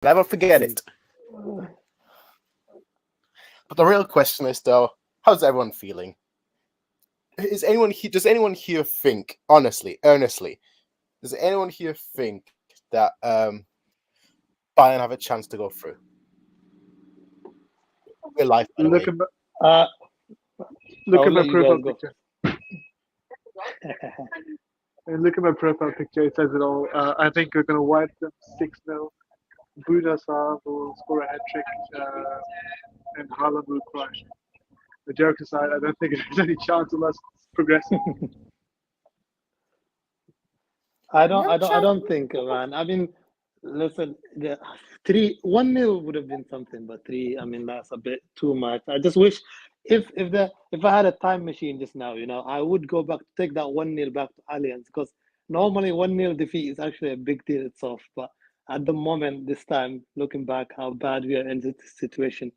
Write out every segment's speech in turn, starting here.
Never forget it. But the real question is, though, how's everyone feeling? Is anyone here? Does anyone here think, honestly, earnestly, does anyone here think that Bayern have a chance to go through? We're live, by the Look way. at my, Uh, look I'll at my let you profile guys go. picture. And look at my profile picture. It says it all. I think we're gonna wipe them 6-0. Buda Saar will score a hat trick, and Haaland will crush. The joke aside, I don't think there's any chance of us progressing. No I chance. don't think, man. I mean, listen, the 1-0 would have been something, but three, I mean, that's a bit too much. I just wish if I had a time machine just now, I would go back, take that 1-0 back to Allianz, because normally 1-0 defeat is actually a big deal itself. But at the moment, this time, looking back, how bad we are in this situation,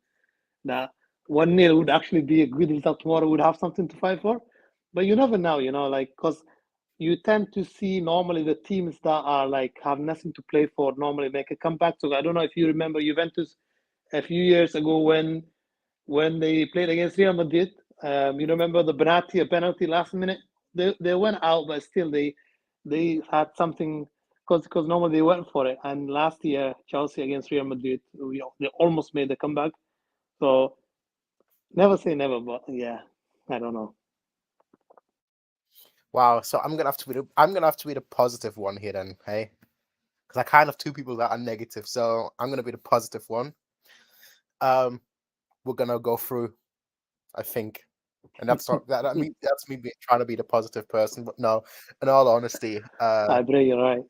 that 1-0 would actually be a good result tomorrow, would have something to fight for. But you never know, like, because you tend to see normally the teams that are like have nothing to play for normally make a comeback. So I don't know if you remember Juventus a few years ago when they played against Real Madrid. You remember the Benati penalty last minute? They went out, but still they had something, because normally they went for it. And last year Chelsea against Real Madrid, they almost made the comeback. So never say never, but yeah, I don't know. Wow. So I'm gonna have to be the positive one here then, hey? Because I kind of two people that are negative, so I'm gonna be the positive one. We're gonna go through, I think, and that means that's me trying to be the positive person. But no, in all honesty, I pray you're right.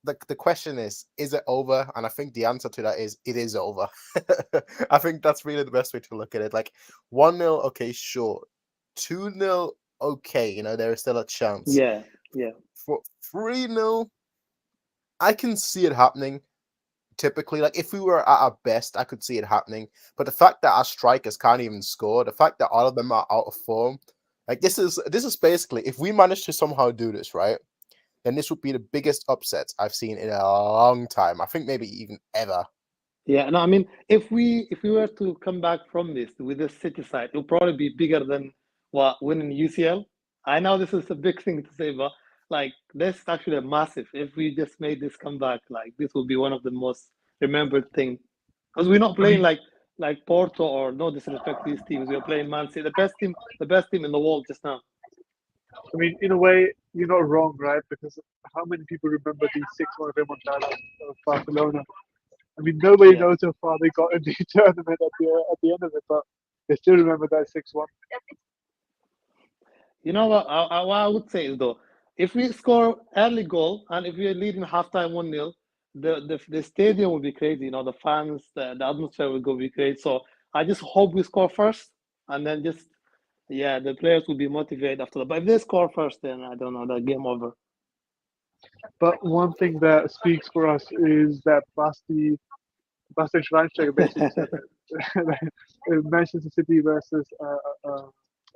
the question is it over? And I think the answer to that is it is over. I think that's really the best way to look at it. Like 1-0, okay, sure. 2-0, okay, there is still a chance. Yeah, yeah. For 3-0, I can see it happening. Typically, like if we were at our best, I could see it happening. But the fact that our strikers can't even score, the fact that all of them are out of form, like this is basically, if we manage to somehow do this, right? Then this would be the biggest upset I've seen in a long time. I think maybe even ever. Yeah, no, I mean, if we were to come back from this with the City side, it will probably be bigger than what winning UCL. I know this is a big thing to say, but like this is actually a massive. If we just made this comeback, like this will be one of the most remembered thing, because we're not I playing mean, like Porto, or no disrespect to these teams. We're playing Man City, the best team in the world just now. in a way, you're not wrong, right? Because how many people remember the 6-1 remontada of Barcelona? I mean, nobody Yeah. knows how far they got in the tournament at the end of it, but they still remember that 6-1. You know what I would say is though, if we score early goal and if we are leading halftime 1-0, the stadium will be crazy. The fans, the atmosphere will go be great. So I just hope we score first, and then just yeah, the players will be motivated after that. But if they score first, then I don't know, the game over. But one thing that speaks for us is that Bastian Schweinsteiger basically said that Manchester City versus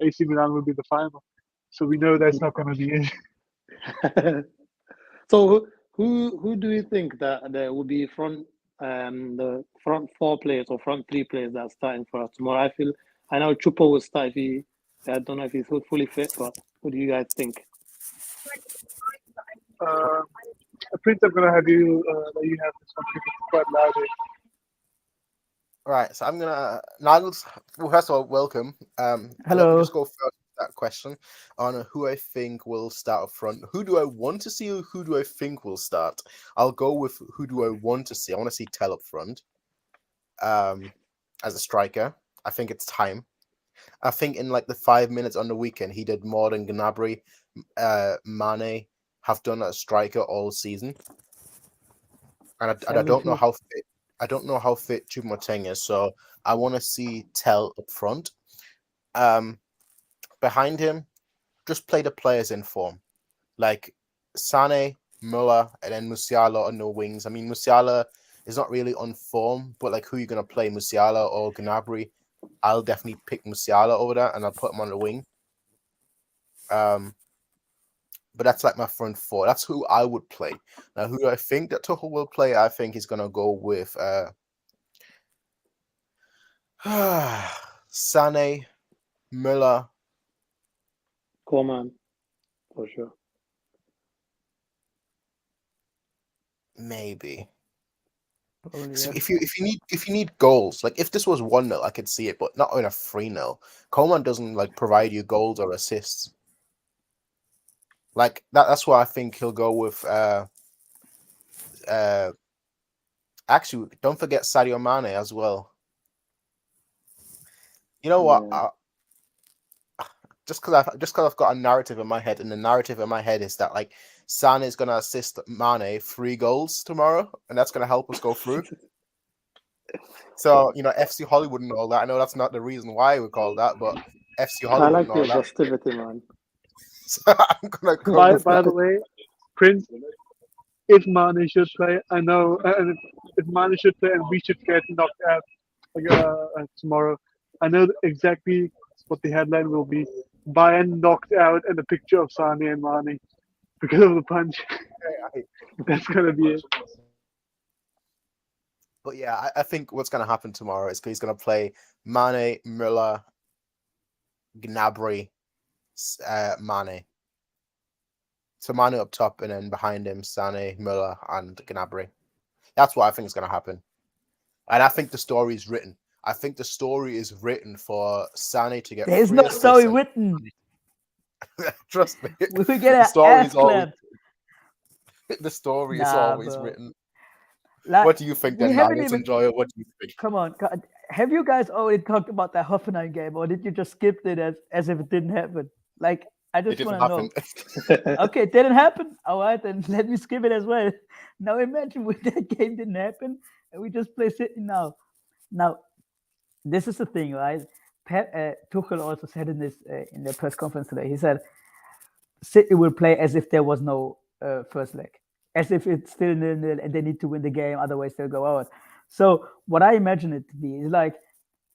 AC Milan will be the final. So we know that's not going to be it. So who do you think that there will be the front four players or front three players that are starting for us tomorrow? I know Chupo will start if I don't know if he's fully fit, but what do you guys think? Uh, Prince, I'm going to have you let you have this one because it's quite loud here. All right, so I'm gonna Niles. Well, first of all, welcome. Let me Hello. just go first with that question on who I think will start up front. Who do I want to see, or who do I think will start? I'll go with who do I want to see. I want to see Tell up front, as a striker. I think it's time. I think in like the 5 minutes on the weekend, he did more than Gnabry, Mane have done as a striker all season, and I Same with don't know me. how fit. I don't know how fit Choupo-Moting is, so I want to see Tell up front. Um, Behind him, just play the players in form, like Sane, Muller, and then Musiala on the wings. I mean, Musiala is not really on form, but like, who are you gonna play, Musiala or Gnabry? I'll definitely pick Musiala over that, and I'll put him on the wing. Um, But that's like my front four. That's who I would play. Now, who I think that Tuchel will play, I think he's gonna go with Sané, Müller. Coman, for sure. Maybe. Probably, So yes. if you need goals, like if this was 1-0, I could see it, but not in a 3-0. Coman doesn't like provide you goals or assists. Like that's why I think he'll go with actually don't forget Sadio Mane as well. You know what? Yeah. Just because I've got a narrative in my head, and the narrative in my head is that like Sane is gonna assist Mane 3 goals tomorrow, and that's gonna help us go through. So FC Hollywood and all that. I know that's not the reason why we call that, but FC I Hollywood like and all your that. festivity, man. So I'm gonna go with By that. the way, Prince, if Mane should play, I know, and if Mane should play and we should get knocked out tomorrow, I know exactly what the headline will be: Bayern knocked out, and a picture of Sane and Mane because of the punch. That's gonna be it. But yeah, I think what's gonna happen tomorrow is he's gonna play Mane, Müller, Gnabry, Mane. So Mane up top, and then behind him, Sané, Müller, and Gnabry. That's what I think is going to happen. And I think the story is written. I think the story is written for Sané to get. There's 3 no assists story and- written. Trust me. We get The an story ass is always clap. the story is Nah, always bro. written. Like, What do you think we then, haven't Daniel? even. Enjoy it. What do you think? Come on, have you guys already talked about that Hoffenheim game, or did you just skip it as if it didn't happen? Like, I It just didn't want to happen. know. Okay, it didn't happen. All right, then let me skip it as well. Now imagine when that game didn't happen, and we just play City now. Now, this is the thing, right? Tuchel also said in the press conference today. He said City will play as if there was no first leg, as if it's still 0-0 and they need to win the game, otherwise they'll go out. So what I imagine it to be is like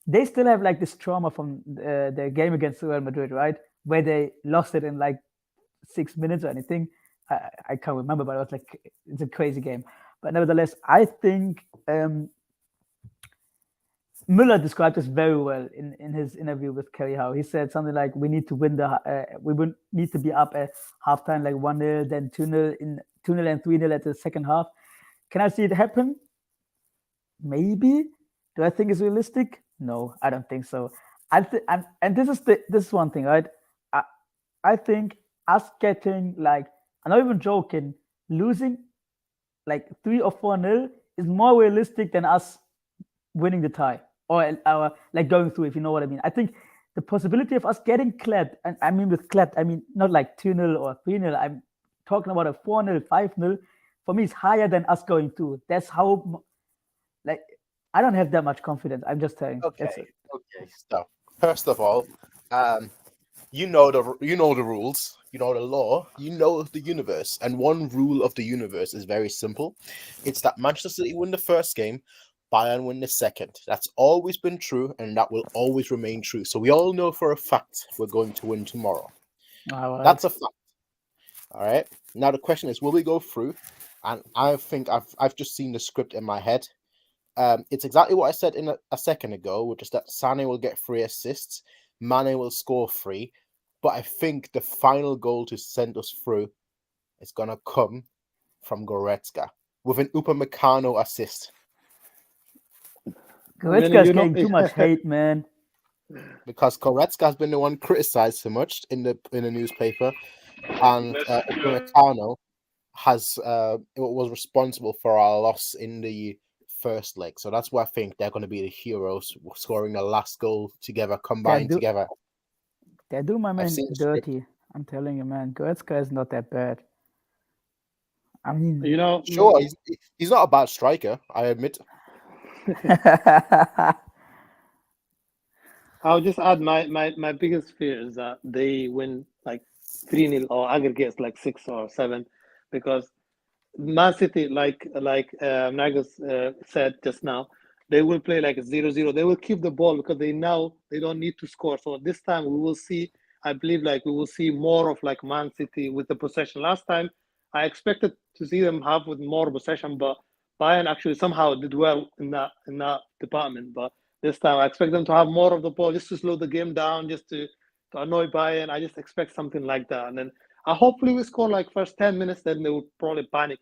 they still have like this trauma from the game against Real Madrid, right? Where they lost it in like 6 minutes or anything. I can't remember, but it was like it's a crazy game. But nevertheless, I think Müller described this very well in his interview with Kerry Howe. He said something like, "We need to win we would need to be up at halftime like 1-0, then 2-0 in 2-0 and 3-0 at the second half." Can I see it happen? Maybe. Do I think it's realistic? No, I don't think so. And this is one thing, right? I think us getting like, I'm not even joking, losing like 3 or 4-0 is more realistic than us winning the tie or like going through, if you know what I mean. I think the possibility of us getting clapped, and I mean with clapped, I mean not like 2-0 or 3-0. I'm talking about a 4-0, 5-0. For me, it's higher than us going through. That's how, like, I don't have that much confidence. I'm just telling. Okay. That's it. Okay. So first of all, you know the rules, you know the law, you know the universe, and one rule of the universe is very simple. It's that Manchester City win the first game, Bayern win the second. That's always been true, and that will always remain true. So we all know for a fact we're going to win tomorrow. All right. That's a fact. All right. Now the question is, will we go through? And I think I've just seen the script in my head. It's exactly what I said in a second ago, which is that Sané will get 3 assists, Mane will score 3, but I think the final goal to send us through is gonna come from Goretzka with an Upamecano assist. Goretzka's getting too much hate, man. Because Goretzka has been the one criticized so much in the newspaper, and Upamecano was responsible for our loss in the first leg. So that's why I think they're going to be the heroes, scoring the last goal together, combined together. They do my man dirty. Script. I'm telling you, man. Goretzka is not that bad. I mean, sure, he's not a bad striker, I admit. I'll just add my biggest fear is that they win like 3-0 or aggregates like 6 or 7, because Man City, like Nagus said just now, they will play like a 0-0. They will keep the ball because they know they don't need to score. So this time we will see I believe like we will see more of like Man City with the possession. Last time, I expected to see them have with more possession, but Bayern actually somehow did well in that department. But this time, I expect them to have more of the ball, just to slow the game down, just to annoy Bayern. I just expect something like that, and then hopefully we score like first 10 minutes, then they would probably panic.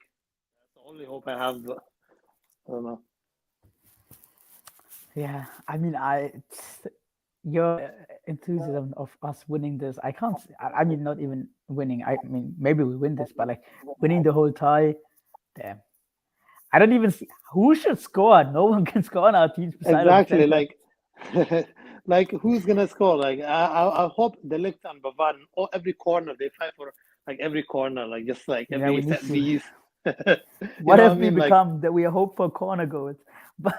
That's the only hope I have. But I don't know. Yeah, I mean, your enthusiasm of us winning this, I can't. I mean, not even winning. I mean, maybe we win this, but like winning the whole tie, damn. I don't even see who should score. No one can score on our teams besides Exactly, center. like like who's gonna score? Like I hope the Ligt and Bavarian or every corner they fight for like every corner, like just like Yeah, every we need set to. piece. What I have we mean? Like, become that we hope for corner goals? But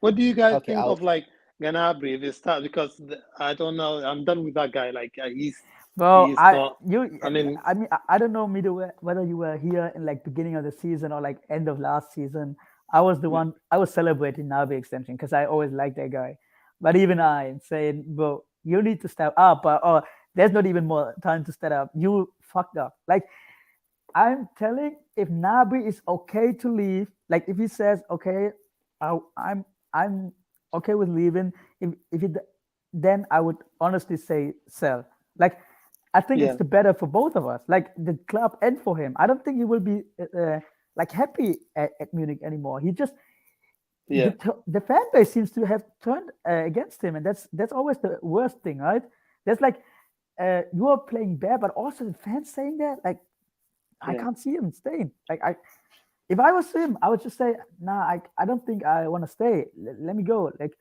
what do you guys Okay, think of like Gnabry if he starts? Because I don't know. I'm done with that guy. Like well, he's I not. you I mean, I mean I don't know whether you were here in like beginning of the season or like end of last season. I was the one I was celebrating Naby extension because I always liked that guy. But even I saying, bro, you need to step up, or there's not even more time to step up. You fucked up. Like I'm telling, if Naby is okay to leave, like if he says, okay, I'm okay with leaving. If it, then I would honestly say sell. Like I think it's yeah, the better for both of us, like the club and for him. I don't think he will be like happy at Munich anymore. He just yeah, the fan base seems to have turned against him, and that's always the worst thing, right? There's like you are playing bad, but also the fans saying that, like I yeah. can't see him staying. Like if I was him, I would just say, nah, I don't think I want to stay. Let me go. Like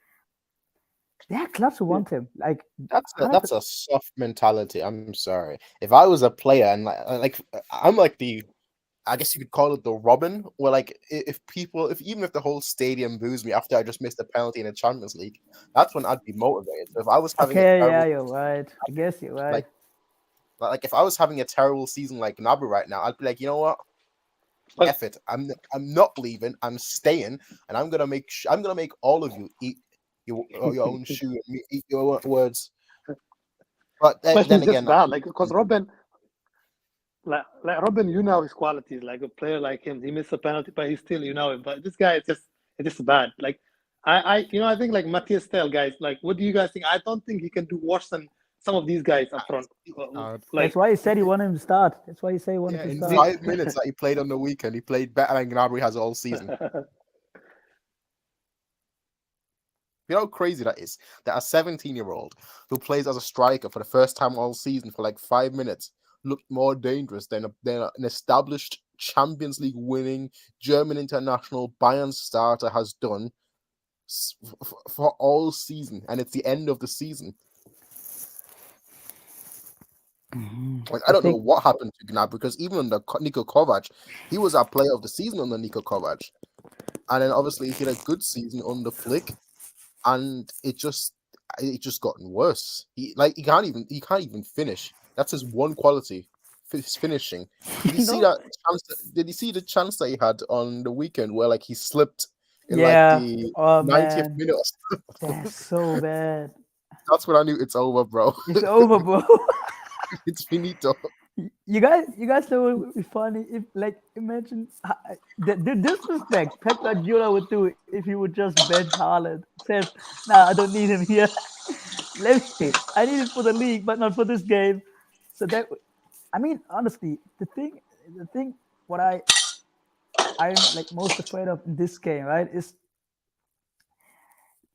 there are clubs who Yeah. want him. Like That's a soft mentality. I'm sorry. If I was a player and I'm like the, I guess you could call it the Robin, where like if even if the whole stadium boos me after I just missed a penalty in the Champions League, that's when I'd be motivated. So if I was having a okay, yeah, terrible you're right. I guess you're right. like if I was having a terrible season like Gnabry right now, I'd be like, you know what? But F it. I'm not leaving. I'm staying, and I'm gonna make all of you eat your own shoe and eat your words. But then he's just again, bad. Like because Robin, like Robin, you know his qualities. Like a player like him, he missed a penalty, but he still him. But this guy is just bad. Like I think like Matthias Tell guys. Like, what do you guys think? I don't think he can do worse than some of these guys up front. uh, That's Like, why he said he wanted him to start. That's why he said he wanted yeah, to in start. 5 minutes that he played on the weekend, he played better than Gnabry has all season. You know how crazy that is? That a 17-year-old who plays as a striker for the first time all season for like 5 minutes looked more dangerous than an established Champions League winning German international Bayern starter has done for all season, and it's the end of the season. Like I don't know what happened to Gnabry because even under Niko Kovac, he was our player of the season under Niko Kovac, and then obviously he had a good season under Flick, and it just gotten worse. He can't even finish. That's his one quality, his finishing. Did you see that chance? Did you see the chance that he had on the weekend where like he slipped in like Yeah. the Oh 90th man, minute? that's so bad. That's when I knew it's over, bro. It's over, bro. It's finito. You guys know what would be funny if, like, imagine the disrespect Pep Guardiola would do if he would just bench Haaland. Says, "Nah, I don't need him here. I need him for the league, but not for this game." So that, I mean, honestly, the thing, what I'm like most afraid of in this game, right, is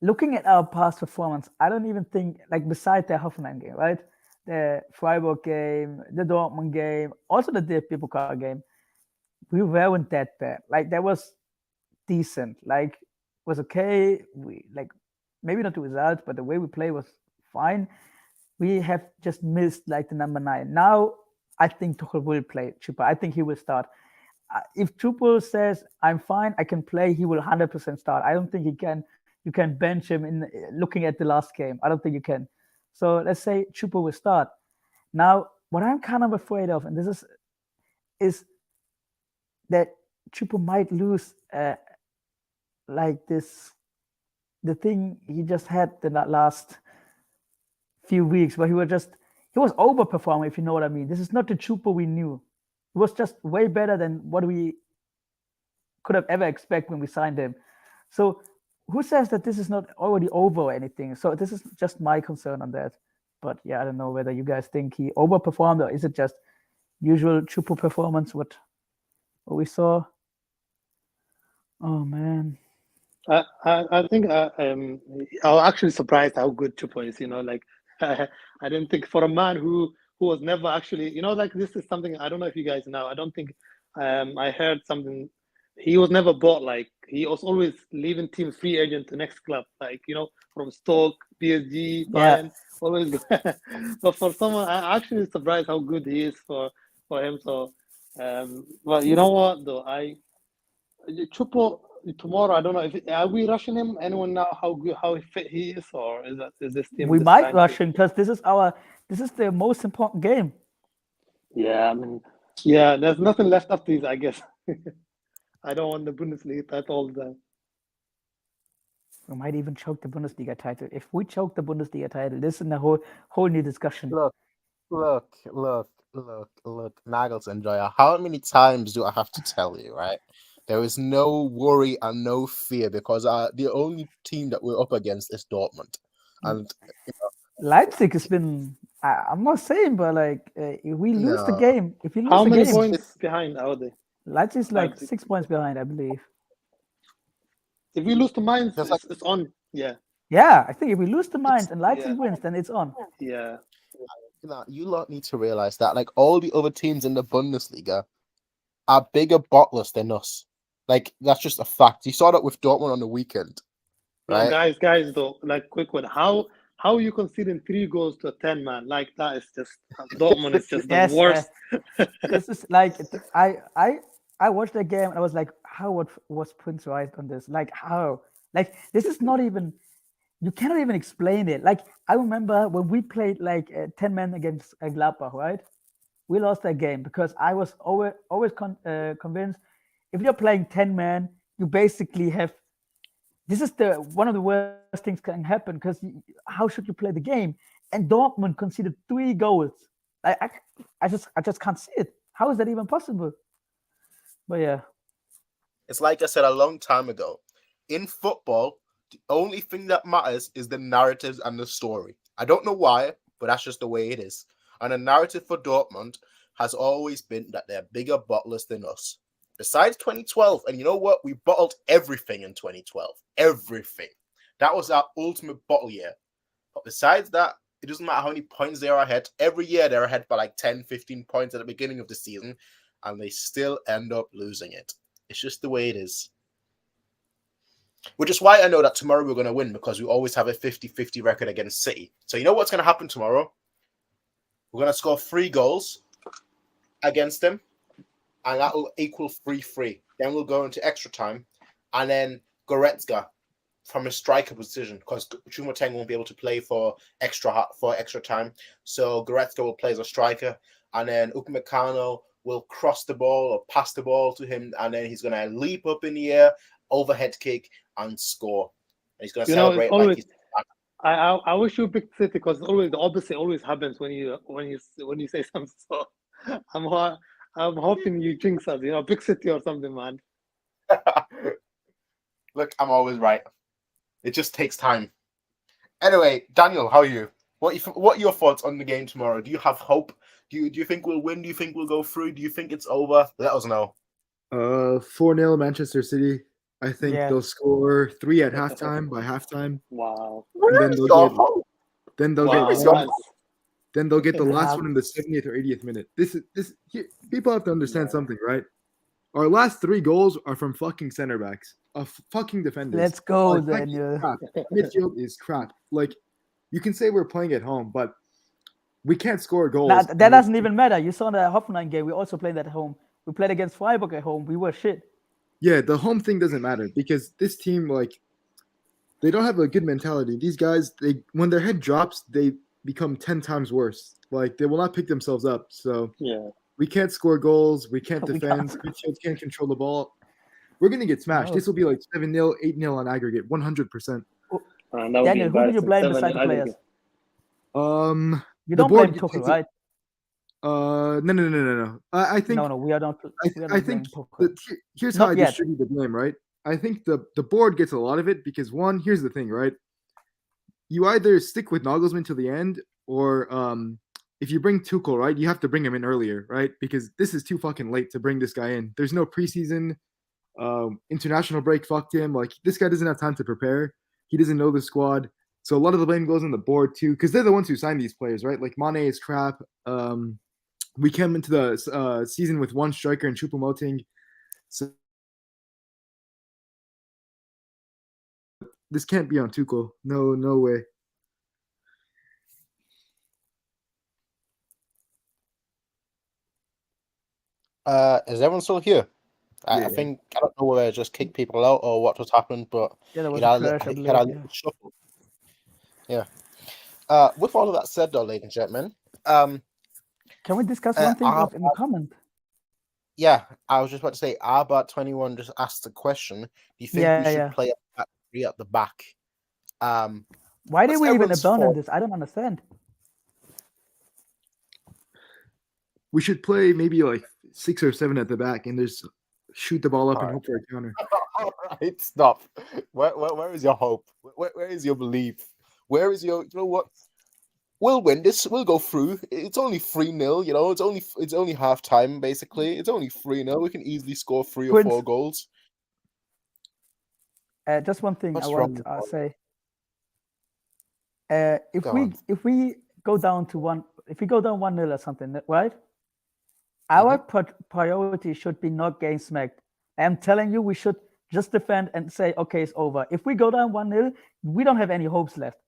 looking at our past performance. I don't even think, like, beside the Hoffenheim game, right, the Freiburg game, the Dortmund game, also the DFB Pokal game, we weren't that bad. Like that was decent. Like was okay. We like maybe not the results, but the way we play was fine. We have just missed like the number 9. Now I think Tuchel will play Chupa. I think he will start. If Tuchel says I'm fine, I can play, he will 100% start. I don't think he can. You can bench him in looking at the last game. I don't think you can. So let's say Chupa will start. Now, what I'm kind of afraid of, and this is that Chupa might lose like this, the thing he just had the last few weeks where he was overperforming, if you know what I mean. This is not the Chupo we knew. He was just way better than what we could have ever expected when we signed him. So who says that this is not already over or anything? So this is just my concern on that. But yeah, I don't know whether you guys think he overperformed or is it just usual Chupo performance, what we saw. Oh man. I think I was actually surprised how good Chupo is. Like I didn't think for a man who was never actually, like this is something I don't know if you guys know. I don't think I heard something. He was never bought. Like he was always leaving teams free agent to next club. Like from Stoke, PSG, Bayern, always. But for someone, I actually surprised how good he is for him. So, well, you know what though, Chupo tomorrow. I don't know are we rushing him? Anyone know how good, how fit he is, or is this team? We might rush him because this is the most important game. Yeah, I mean, yeah. There's nothing left up to this, I guess. I don't want the Bundesliga title all the time. We might even choke the Bundesliga title. If we choke the Bundesliga title, this is a whole new discussion. Look, Nagels enjoyer. How many times do I have to tell you, right? There is no worry and no fear because the only team that we're up against is Dortmund. And Leipzig has been, I'm not saying, but like, if we lose the game, how many points behind are they? Leipzig's like 6 points behind, I believe. If we lose to Mainz, it's on. Yeah. Yeah, I think if we lose to Mainz and Leipzig wins, then it's on. Yeah. You lot need to realize that like all the other teams in the Bundesliga are bigger bottlers than us. Like that's just a fact. You saw that with Dortmund on the weekend, right? Yeah, guys, though, like quick one. How are you conceding 3 goals to a 10 man? Like that is just Dortmund is just the worst. This is like I watched that game and I was like, how was Prince right on this? Like how? Like this is not even. You cannot even explain it. Like I remember when we played like 10 men against Gladbach, right? We lost that game because I was always convinced if you're playing 10 men, you basically have. This is one of the worst things can happen because how should you play the game? And Dortmund conceded 3 goals. I just can't see it. How is that even possible? But yeah, it's like I said a long time ago. In football, the only thing that matters is the narratives and the story. I don't know why, but that's just the way it is. And the narrative for Dortmund has always been that they're bigger bottlers than us. Besides 2012, and you know what? We bottled everything in 2012. Everything. That was our ultimate bottle year. But besides that, it doesn't matter how many points they are ahead. Every year they're ahead by like 10, 15 points at the beginning of the season, and they still end up losing it. It's just the way it is. Which is why I know that tomorrow we're going to win because we always have a 50-50 record against City. So you know what's going to happen tomorrow? We're going to score 3 goals against them, and that will equal 3-3. Then we'll go into extra time, and then Goretzka from a striker position because Choupo-Moting won't be able to play for extra time. So Goretzka will play as a striker, and then Upamecano will cross the ball or pass the ball to him, and then he's going to leap up in the air, overhead kick, and score. And he's going to celebrate like he's. I wish you picked City because always the opposite always happens when you say something. So I'm hoping you jinx us, pick City or something, man. Look, I'm always right. It just takes time. Anyway, Daniel, how are you? What are your thoughts on the game tomorrow? Do you have hope? Do you think we'll win? Do you think we'll go through? Do you think it's over? Let us know. 4-0 Manchester City. I think they'll score 3 at halftime. By halftime, wow. And then they'll get the last one in the 70th or 80th minute. People have to understand something, right? Our last 3 goals are from fucking center backs, fucking defenders. Let's go, Daniel. Midfield is crap. Like you can say we're playing at home, but we can't score goals. That doesn't even matter. You saw the Hoffenheim game. We also played at home. We played against Freiburg at home. We were shit. Yeah, the home thing doesn't matter because this team, like, they don't have a good mentality. These guys, when their head drops, they become 10 times worse. Like, they will not pick themselves up. So we can't score goals. We can't defend. Midfield can't control the ball. We're going to get smashed. This will be like 7-0, 8-0 on aggregate, 100%. Daniel, who do you blame besides the players? You You don't blame Tuchel, right? No. I think No, we are not. We are I not think blaming Tuchel. here's how Not I yet. distribute the blame, right? I think the board gets a lot of it because one, here's the thing, right? You either stick with Nagelsmann till the end, or if you bring Tuchel, right, you have to bring him in earlier, right? Because this is too fucking late to bring this guy in. There's no preseason. International break fucked him. Like, this guy doesn't have time to prepare. He doesn't know the squad. So a lot of the blame goes on the board too, because they're the ones who signed these players, right? Like, Mane is crap. We came into the season with one striker in Choupo-Moting. So this can't be on Tuchel. No way. Is everyone still here? I Yeah. think I don't know whether I just kicked people out or what was happening, but Yeah, there was it had, a crash, I it believe. had a Yeah. little shuffle. Yeah. With all of that said, though, ladies and gentlemen, Can we discuss one thing I- in the comment? yeah, I was just about to say, Arbart21 just asked the question: do you think Yeah, we should yeah. play a back three at the back? Why did what's we even everyone's abandon thought? this? I don't understand. We should play maybe like 6 or 7 at the back and just shoot the ball up and hope for a counter. All right, stop. Where is your hope? Where is your belief? Where is your? You know what? We'll win this. We'll go through. It's only 3-0. You know, it's only half time basically. It's only 3-0. We can easily score 3 or 4 goals. Just one thing What's I wrong want with to say. If Go on. we go down to if we go down 1-0 or something, right? Our priority should be not getting smacked. I'm telling you, we should just defend and say, okay, it's over. If we go down 1-0, we don't have any hopes left.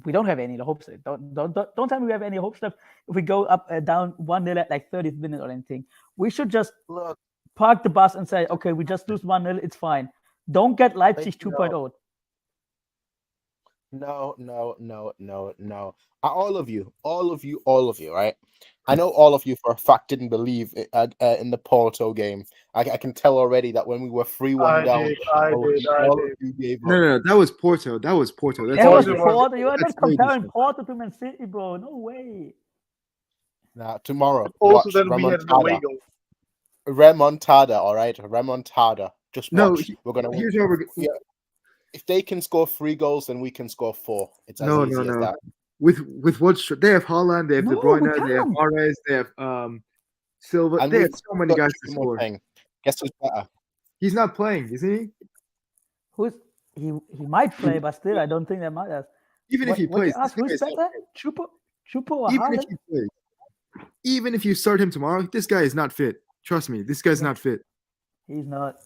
We don't have any hopes. Don't tell me we have any hopes left. If we go up down 1-0 at like 30th minute or anything, we should just park the bus and say, okay, we just lose 1-0. It's fine. Don't get Leipzig 2.0. No. All of you, right? I know all of you for a fact didn't believe in the Porto game. I can tell already that when we were 3-1 down, all of you gave up. No, that was Porto. That was Porto. That was very Porto. You are that's not very comparing different. Porto to Man City, bro. No way. Now tomorrow, Also, watch then we had an away goal. Remontada, all right? Remontada. Just watch. We're gonna win. Here's how we're If they can score 3 goals, then we can score 4. It's as easy as that. With what they have Haaland, they have De Bruyne, they have Mahrez, they have Silva. And they have so many guys to score. Guess who's better? He's not playing, isn't he? He might play, but still, I don't think that matters. Even if he plays, who's better? Choupo or Haaland? Even if you start him tomorrow, this guy is not fit. Trust me, this guy's not fit. He's not.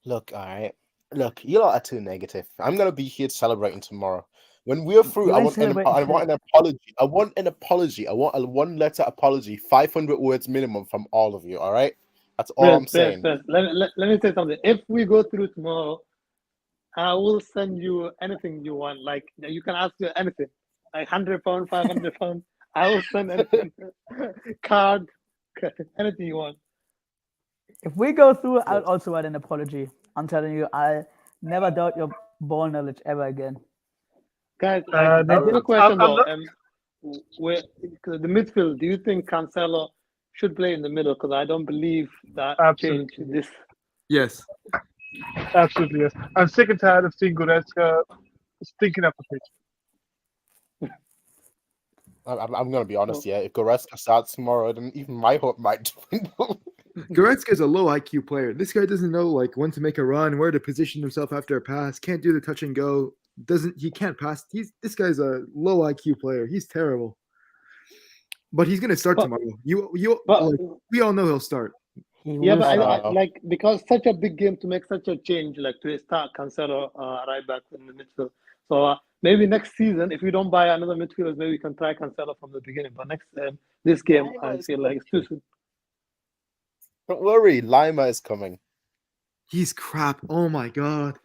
Look, all right. Look, you lot are too negative. I'm gonna be here celebrating tomorrow. When we're through, I want an apology. I want an apology. I want a 1-letter apology, 500 words minimum from all of you. All right, that's all I'm saying. Let me say something. If we go through tomorrow, I will send you anything you want. Like, you can ask me anything, like £100, £500. I will send anything, card, anything you want. If we go through, I'll also write an apology. I'm telling you, I never doubt your ball knowledge ever again. Guys, I have a question though. The midfield, do you think Cancelo should play in the middle? Because I don't believe that changed this. Yes. Absolutely, yes. I'm sick and tired of seeing Goretzka stinking up the pitch. I'm going to be honest, yeah. If Goretzka starts tomorrow, then even my hope might dwindle. Goretzka is a low IQ player. This guy doesn't know like when to make a run, where to position himself after a pass. Can't do the touch and go. He can't pass. This guy's a low IQ player. He's terrible. But he's gonna start tomorrow. We all know he'll start. Yeah, but I like, because such a big game to make such a change, like to start Cancelo right back in the midfield. So maybe next season, if we don't buy another midfielder, maybe we can try Cancelo from the beginning. But this game, I feel like it's too soon. Don't worry, Lima is coming. He's crap. Oh my god,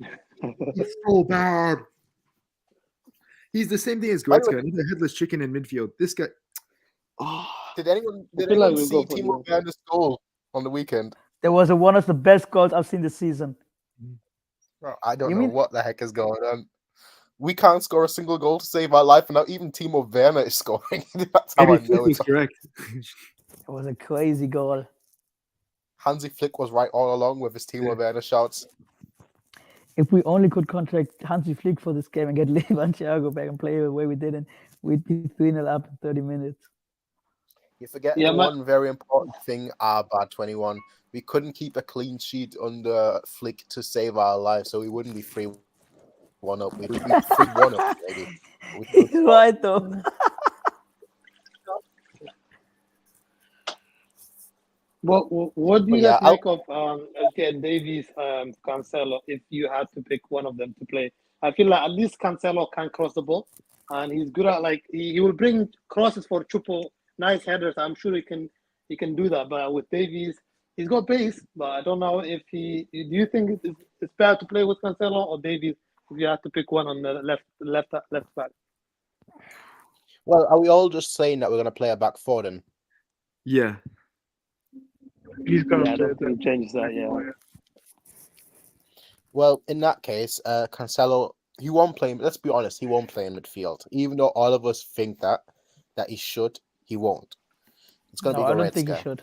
he's so bad. He's the same thing as Goretzka. He's a headless chicken in midfield. This guy. Oh. Did anyone see Timo Werner's goal on the weekend? There was one of the best goals I've seen this season. Bro, I don't know what the heck is going on. We can't score a single goal to save our life, and now even Timo Werner is scoring. That's how I Eddie Flick know was it's correct. It was a crazy goal. Hansi Flick was right all along with his Timo Werner shouts. If we only could contract Hansi Flick for this game and get Levan Thiago back and play the way we did, and we'd be 3-0 up in 30 minutes. You're forgetting Yeah, one very important thing, Bad 21. We couldn't keep a clean sheet under Flick to save our lives, so we wouldn't be 3-1 up. We'd be 3-1 up, maybe. He's right, though. What do you Yeah, guys make of again Davies, Cancelo? If you had to pick one of them to play, I feel like at least Cancelo can cross the ball, and he's good at like he will bring crosses for Chupo, nice headers. I'm sure he can do that. But with Davies, he's got pace, but I don't know if he. Do you think it's better to play with Cancelo or Davies? If you had to pick one on the left back. Well, are we all just saying that we're going to play a back four then? Yeah. He's gonna Yeah, I play don't think he changes that. Yeah. Well, in that case, Cancelo, he won't play. Let's be honest, he won't play in midfield. Even though all of us think that he should, he won't. It's going to No, be I don't Goretzka. think he should.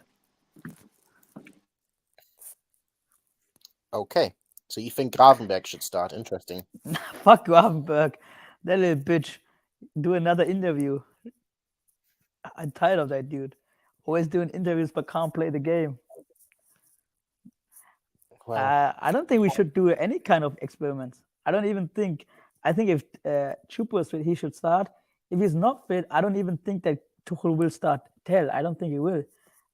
Okay, so you think Gravenberg should start? Interesting. Fuck Gravenberg. That little bitch. Do another interview. I'm tired of that dude. Always doing interviews but can't play the game. Well, I don't think we should do any kind of experiments. I don't even think. I think if Chupo is fit, he should start. If he's not fit, I don't even think that Tuchel will start Tell. I don't think he will.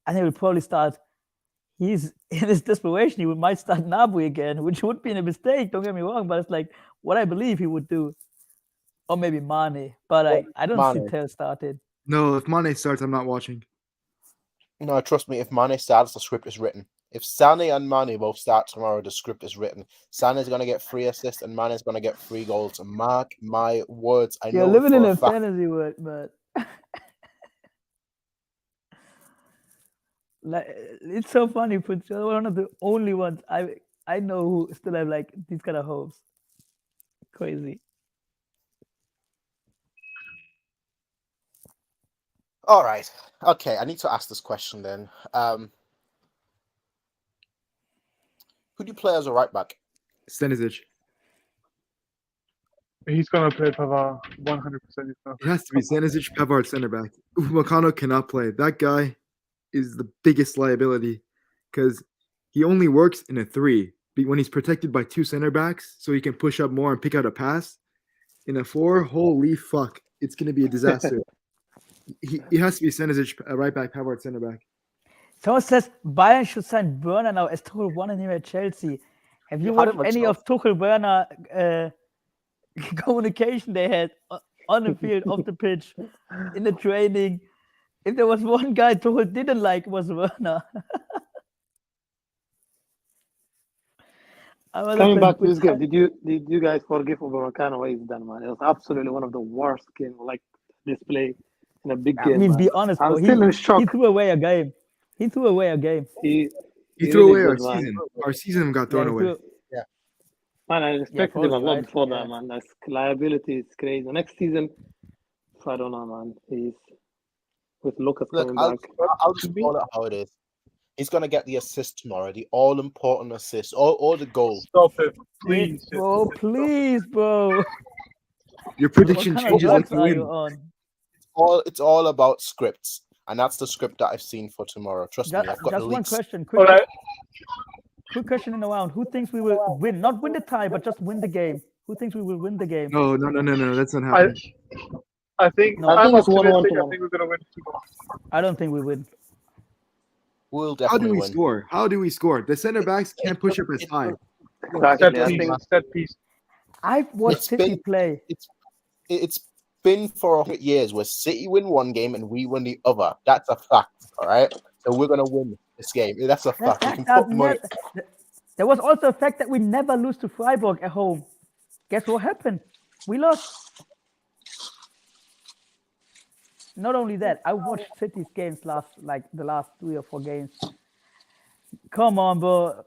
I think he'll probably start. He's in his desperation. He might start Nabri again, which would be a mistake. Don't get me wrong, but it's like what I believe he would do, or maybe Mane. But I don't see Mane. Tell started. No, if Mane starts, I'm not watching. no, trust me. If Mane starts, the script is written. If Sané and Mane both start tomorrow, the script is written. Sané's going to get 3 assists and Mane's going to get 3 goals. Mark my words. I You're know living for in a a fact. fantasy world, but like it's so funny. But you're one of the only ones I know who still have like these kind of hopes. Crazy. All right. Okay, I need to ask this question then. Who do you play as a right back? Stanisic. He's gonna play Pavard 100%. It has to be Stanisic, Pavard, center back. Upamecano cannot play. That guy is the biggest liability because he only works in a 3 when he's protected by 2 center backs, so he can push up more and pick out a pass. In a 4, holy fuck, it's gonna be a disaster. He has to be Stanisic, right back, Pavard, center back. Someone says Bayern should sign Werner now as Tuchel wanted him at Chelsea. Have you watched any of Tuchel Werner communication they had on the field, off the pitch, in the training? If there was one guy Tuchel didn't like, it was Werner. Coming back to this game, did you guys forgive Upamecano what he's done, man? It was absolutely one of the worst game like display in a big game. I mean, man. be honest, I'm bro. still in shock. He threw away a game. He threw away a game. He threw really away our did, man. season. Our season got thrown away. Man, I respected him a lot right? before that, man. That's liability is crazy. Next season, I don't know, man. He's with Lucas Look, coming I'll back. just call it how it is. He's going to get the assist tomorrow, the all-important assist, all the goals. Stop it, please. Bro, please, bro. Your prediction What kind changes of like drugs you are win. you on? It's all about scripts, and that's the script that I've seen for tomorrow. Trust me, I've got Just the one leaks. question. All right. Quick question in the round. Who thinks we will win? Not win the tie, but just win the game. Who thinks we will win the game? No, that's not happening. I think No, I I'm think it's 1-1 optimistic. I tomorrow. think we're gonna win 2-1. I don't think we win. We'll How definitely do we win. score? How do we score? The center backs can't push up as high. Exactly. I Set think piece. Set piece. I've watched It's City been- play. It's been for 100 years where City win one game and we win the other. That's a fact, all right? So we're going to win this game. That's a fact. You can put money. There was also a fact that we never lose to Freiburg at home. Guess what happened? We lost. Not only that, I watched City's games the last 3 or 4 games. Come on, bro.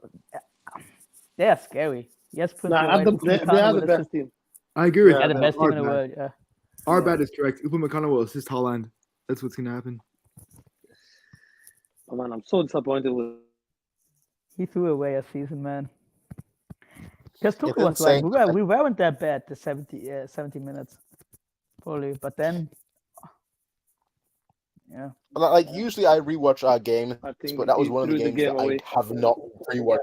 They are scary. Yes, they are the best team. I agree with Yeah, the that. best team in the Our world. Yeah, bad is correct. Upamecano will assist Haaland. That's what's gonna happen. Oh, man, I'm so disappointed with. he threw away a season, man. Because Tuchel It's was right. insane. We weren't that bad the 70 minutes, probably. But then, yeah. Like usually I rewatch our games, I think but that was he one of the threw the games game that I away. have not rewatched.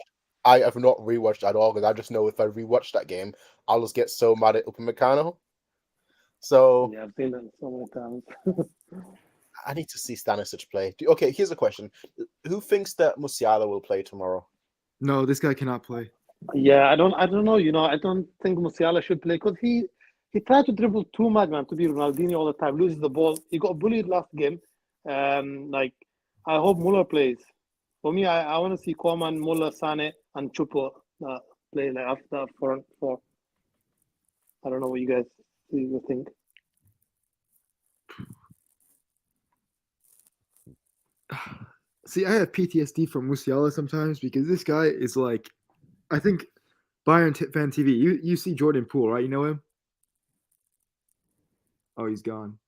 I have not rewatched at all because I just know if I rewatch that game, I'll just get so mad at Upamecano. So Yeah, I've seen that so many times. I need to see Stanisic play. Okay, here's a question: who thinks that Musiala will play tomorrow? No, this guy cannot play. Yeah, I don't know. I don't think Musiala should play because he tried to dribble too much, man, to be Ronaldinho all the time. Loses the ball. He got bullied last game. Like I hope Muller plays. For me, I want to see Koeman, Muller, Sane, and Chupo play like after for. I don't know what you guys think. See, I have PTSD from Musiala sometimes because this guy is like, I think Bayern fan TV. You see Jordan Poole, right? You know him? Oh, he's gone.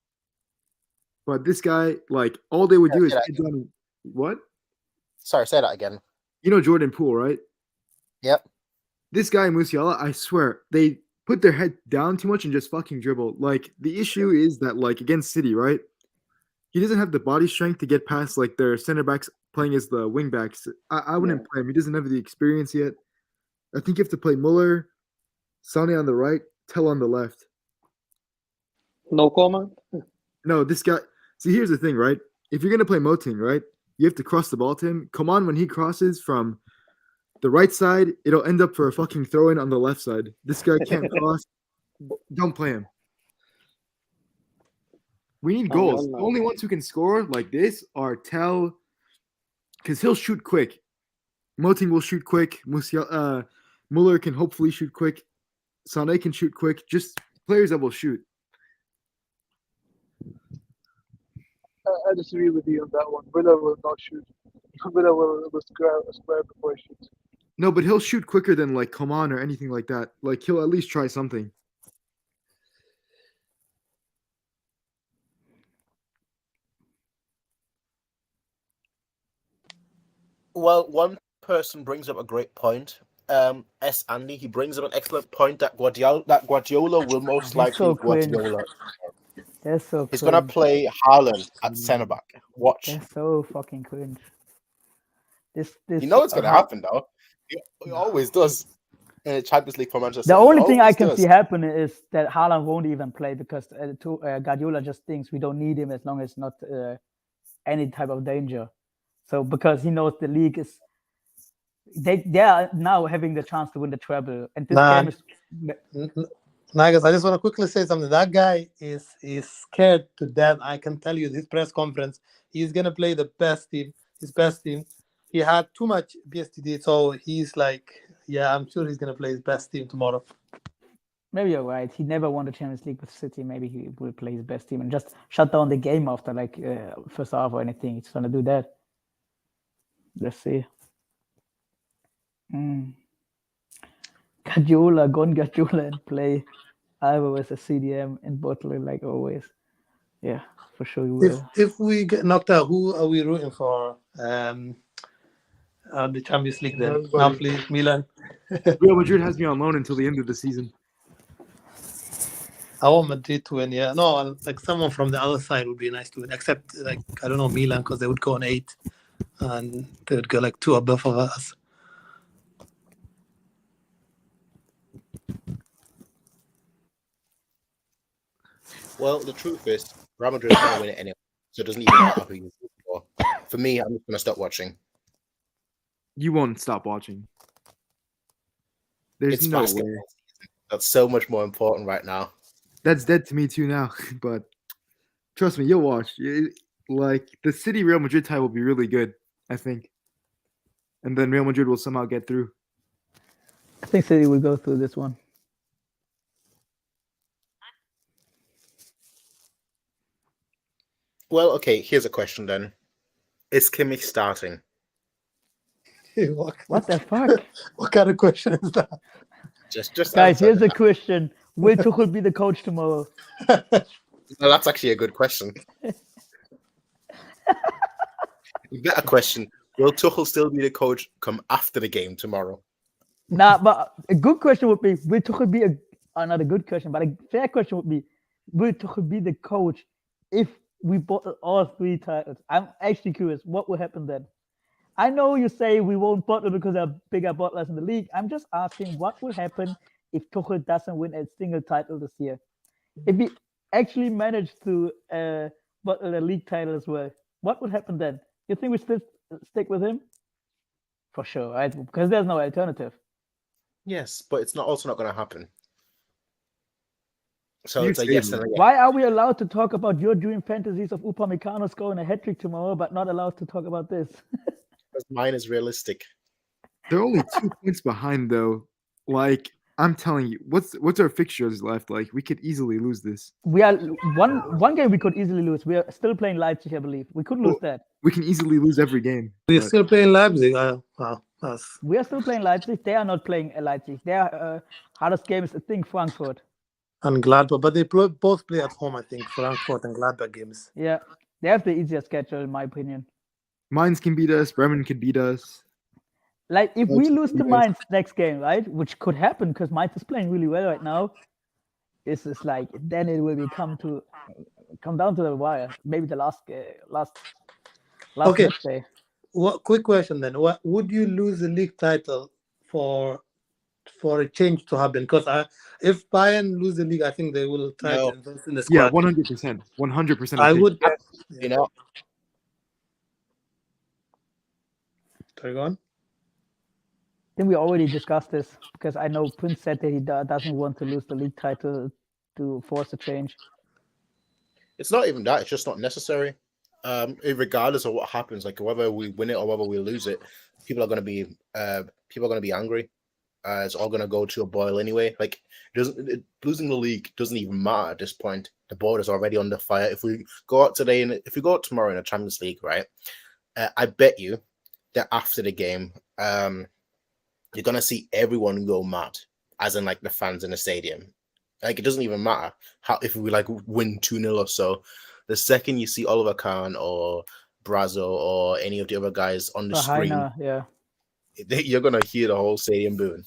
But this guy, like, all they would do is hit on what? Sorry, say that again. You know Jordan Poole, right? Yep. This guy Musiala, I swear, they put their head down too much and just fucking dribble. Like the issue is that, like against City, right? He doesn't have the body strength to get past like their center backs playing as the wing backs. I wouldn't play him. He doesn't have the experience yet. I think you have to play Muller, Sonny on the right, Tell on the left. No Koeman. No, this guy. See, here's the thing, right? If you're gonna play Moting, right, you have to cross the ball to him. Come on, when he crosses from the right side, it'll end up for a fucking throw in on the left side. This guy can't cross. Don't play him. We need goals. The only ones who can score like this are Tell, because he'll shoot quick. Moting will shoot quick. Muller can hopefully shoot quick. Sané can shoot quick. Just players that will shoot. I disagree with you on that one. Villa will not shoot. Villa will square before he shoots. No, but he'll shoot quicker than like Coman or anything like that. Like he'll at least try something. Well, one person brings up a great point. Andy, he brings up an excellent point that Guardiola will most likely so cringe. Guardiola. That's so He's cringe. gonna play Haaland at centre back. Watch. That's so fucking cringe. This You know it's gonna happen though. He always does. In the Champions League for Manchester. The only thing I can see happen is that Haaland won't even play because Guardiola just thinks we don't need him as long as not any type of danger. So because he knows the league is, they are now having the chance to win the treble, and this game is. Nagas, I just want to quickly say something. That guy is scared to death. I can tell you, this press conference, he's gonna play the best team, his best team. He had too much BSTD, so he's like, yeah, I'm sure he's gonna play his best team tomorrow. Maybe you're right. He never won the Champions League with City. Maybe he will play his best team and just shut down the game after like first half or anything. He's gonna do that. Let's see. Guardiola and play Alba as a CDM in bottle like always. Yeah, for sure you will. If we get knocked out, who are we rooting for? The Champions League then. Napoli, Milan. Real Madrid has me on loan until the end of the season. I want Madrid to win, yeah. No, like someone from the other side would be nice to win, except like I don't know, Milan, because they would go on 8 and they would go like 2 above of us. Well, the truth is, Real Madrid is going to win it anyway, so it doesn't even matter who you root for. For me, I'm just going to stop watching. You won't stop watching. There's no way. That's so much more important right now. That's dead to me too now, but trust me, you'll watch. Like the City Real Madrid tie will be really good, I think, and then Real Madrid will somehow get through. I think City will go through this one. Well, okay. Here's a question then: is Kimmich starting? What the fuck? What kind of question is that? Just guys, here's a question. Will Tuchel be the coach tomorrow? No, that's actually a good question. Better question. Will Tuchel still be the coach come after the game tomorrow? Nah, but a good question would be, will Tuchel be not a good question, but a fair question would be, will Tuchel be the coach if we bottle all 3 titles? I'm actually curious, what will happen then? I know you say we won't bottle because there are bigger bottlers in the league. I'm just asking, what will happen if Tuchel doesn't win a single title this year? If we actually manage to bottle a league title as well, what would happen then? You think we still stick with him? For sure, right? Because there's no alternative. Yes, but it's also not going to happen. So You it's a say yes that. and a yes. Why are we allowed to talk about your dream fantasies of Upamecano scoring a hat-trick tomorrow, but not allowed to talk about this? Because mine is realistic. They're only 2 points behind, though. Like, I'm telling you, what's our fixtures left? Like, we could easily lose this. We are one game we could easily lose. We are still playing Leipzig, I believe. We could lose that. We can easily lose every game. We're but- still playing Leipzig. Wow, that's We are still playing Leipzig. They are not playing Leipzig. Their hardest game is, I think, Frankfurt. and Gladbach, but they both play at home. I think Frankfurt and Gladbach games. Yeah, they have the easier schedule, in my opinion. Mainz can beat us. Bremen can beat us. Like, if we Leipzig lose to can beat us. Mainz next game, right, which could happen because Mainz is playing really well right now, this is like, then it will come down to the wire. Maybe the last Okay. match day. Quick question then: what would you lose the league title for a change to happen? Because if Bayern lose the league, I think they will try No. to invest in the Yeah, squad. 100%. 100%. I would. You know, Sorry, go on. I think we already discussed this because I know Prince said that he doesn't want to lose the league title to force a change. it's not even that. It's just not necessary. Regardless of what happens, like whether we win it or whether we lose it, people are going to be angry. It's all going to go to a boil anyway. Like, losing the league doesn't even matter at this point. The board is already under fire. If we go out today and if we go out tomorrow in the Champions League, right? I bet you that after the game, you're gonna see everyone go mad, as in like the fans in the stadium. Like, it doesn't even matter if we like win 2-0 or so. The second you see Oliver Kahn or Brazo or any of the other guys on the screen, Heiner, yeah. you're gonna hear the whole stadium booing.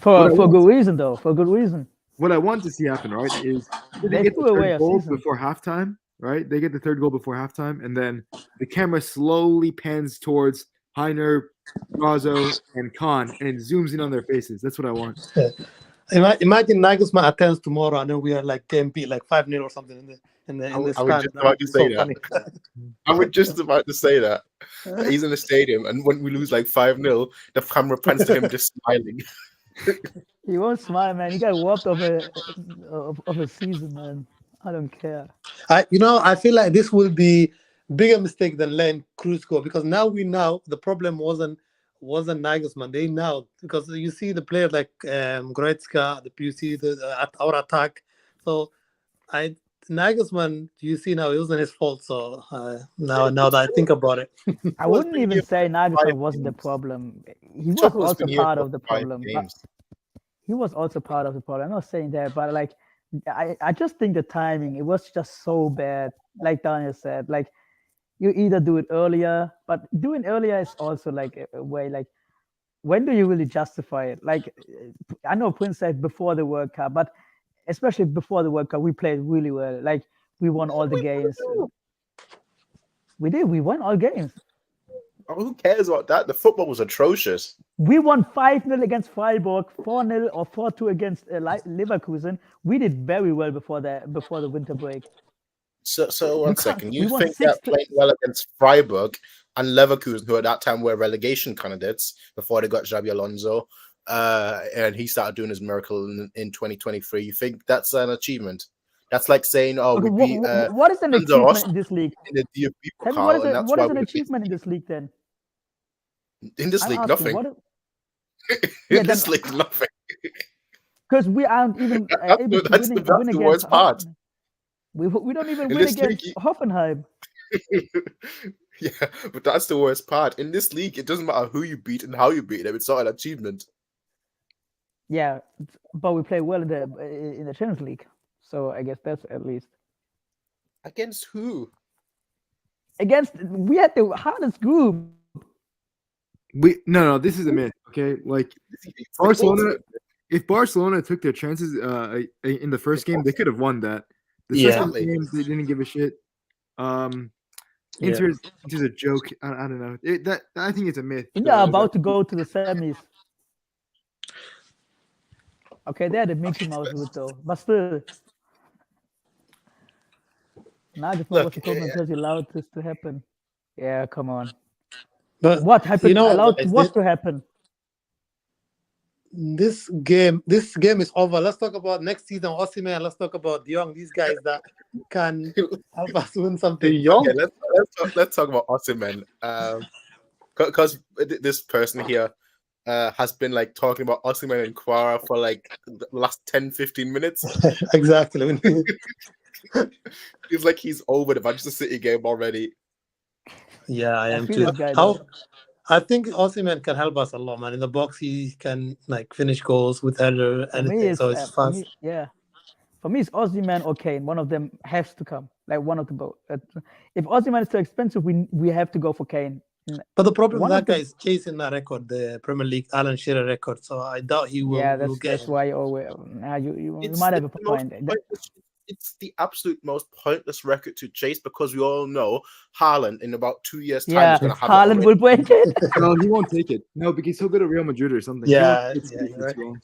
For good reason, though. For good reason. What I want to see happen, right, is They they get the threw away third a goal season. before halftime, right? They get the third goal before halftime, and then the camera slowly pans towards Heiner, Brazo, and Kahn, and it zooms in on their faces. That's what I want. Imagine Nagelsmann attends tomorrow, and then we are like getting beat like 5-0 or something in the I was stand. just about to say that. Funny. I was just about to say that. He's in the stadium, and when we lose like 5-0, the camera pans to him just smiling. He won't smile, man. He got robbed of a season, man. I don't care. I feel like this will be bigger mistake than letting Cruz go, because now we know the problem wasn't Nagelsmann. They know, because you see the players like Goretzka, you see our attack. So Nagelsmann, you see now it wasn't his fault. So now that I think about it, I wouldn't even say Nagelsmann wasn't the problem. He was Tuchel's also been here part for of the 5 problem. But games. he was also part of the problem. I'm not saying that, but like, I just think the timing, it was just so bad. Like Daniel said, like, you either do it earlier, but doing earlier is also like a way, like, when do you really justify it? Like, I know Prince said before the World Cup, but especially before the World Cup, we played really well. Like, we won all the games. We did. We won all games. Oh, who cares about that? The football was atrocious. We won 5-0 against Freiburg, 4-0 or 4-2 against Leverkusen. We did very well before the winter break. So one second. we You won think that 6-2. playing well against Freiburg and Leverkusen, who at that time were relegation candidates before they got Xabi Alonso, and he started doing his miracle in 2023, you think that's an achievement? That's like saying, "Oh, Okay, we beat what is an Hansa achievement Rostock in this league? in the DFB Tell me, Pokal, and that's what why is an we achievement in this league then? in this I'm league, asking, nothing. Yeah, In this then- league, nothing. Because we aren't even able to That's win the against worst part. Hoffenheim. We don't even In win this against league- Hoffenheim. Yeah, but that's the worst part. In this league, it doesn't matter who you beat and how you beat them. It's not an achievement. Yeah, but we play well in the Champions League, so I guess that's at least Against who? against we had the hardest group. No, this is a myth. Okay, like Barcelona. If Barcelona took their chances in the first game, they could have won that. The Yeah. second game, they didn't give a shit. Inter's a joke. I don't know. I think it's a myth. Inter are about to go to the semis. Okay, they're the Mickey Mouse route though, but still. Nagelsmann was the coach because he allowed this to happen. Yeah, come on. But What happened? you know, Allowed guys, what to happen? this game is over. Let's talk about next season, Osimhen. Let's talk about De Jong. These guys that can help us win something. De Jong. Okay, let's talk about Osimhen. Because this person here has been like talking about Osimhen and Quara for like the last 10-15 minutes. Exactly. Feels like he's over the Manchester City game already. Yeah, I am feel too. this guy, though. I think Osimhen can help us a lot, man. In the box, he can like finish goals with header, For me, anything. it's So it's for fast. me, yeah. For me, it's Osimhen or Kane. One of them has to come. Like one of the both. If Osimhen is too expensive, we have to go for Kane. But the problem One with of that guy the- is chasing that record, the Premier League Alan Shearer record. So I doubt he will. Yeah, will get that's him. why you always. You It's might have a the most point. pointless- It's the absolute most pointless record to chase because we all know Haaland in about 2 years' time Yeah, is going to have Haaland will break it. No, he won't take it. No, because he'll go to Real Madrid or something. Yeah, It's yeah, you're right. wrong.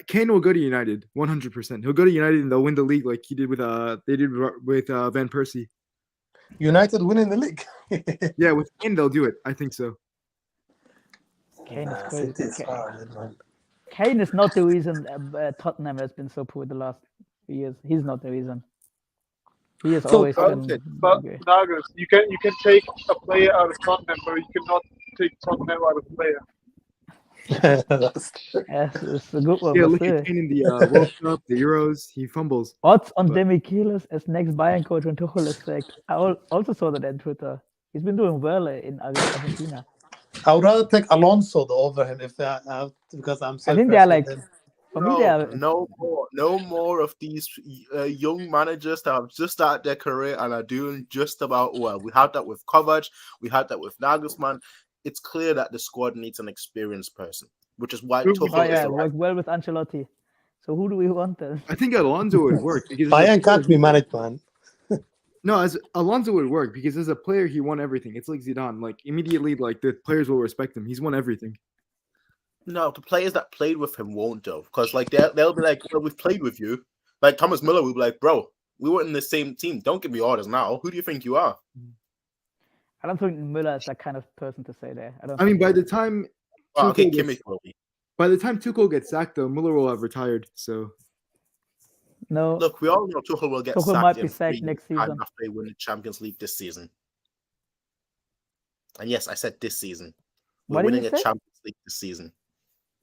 Kane will go to United, 100%. He'll go to United and they'll win the league like he did with Van Persie. United winning the league. Yeah, with Kane they'll do it. I think so. Kane is Nah, crazy. City is far ahead, man. Kane is not the reason Tottenham has been so poor the last few years. He's not the reason. He has So, always been. But Okay. Nagas, you can take a player out of Tottenham, but you cannot take Tottenham out of a player. That's- Yes, it's a good one. Yeah, but look still. at Kane in the World Cup, the Euros. He fumbles. Odds on But- Demi Keelis as next Bayern coach when Tuchel is sacked. I also saw that on Twitter. He's been doing well in Argentina. I would rather take Alonso over him if they have, because I'm so I think they are impressed like, with him. for me, they are. No more of these young managers that have just started their career and are doing just about well. We had that with Kovac. We had that with Nagelsmann. It's clear that the squad needs an experienced person, which is why Tuchel Oh is yeah, the right. worked well with Ancelotti. So who do we want then? I think Alonso would work because Bayern can't be managed, man. No, as Alonso would work because as a player he won everything. It's like Zidane. Like immediately, like the players will respect him. He's won everything. No, the players that played with him won't though, because like they'll be like, well, we've played with you. Like Thomas Müller will be like, bro, we were in the same team. Don't give me orders now. Who do you think you are? I don't think Müller is that kind of person to say there. I mean, by the time Well, okay, Tuchel Kimmich will be. by the time Tuchel gets sacked, though, Muller will have retired. So No. Look, we all know Tuchel will get Tuchel sacked might be in sacked 3 next years' time season. after they win the Champions League this season. And yes, I said this season. We're What did you winning a say? Champions League this season.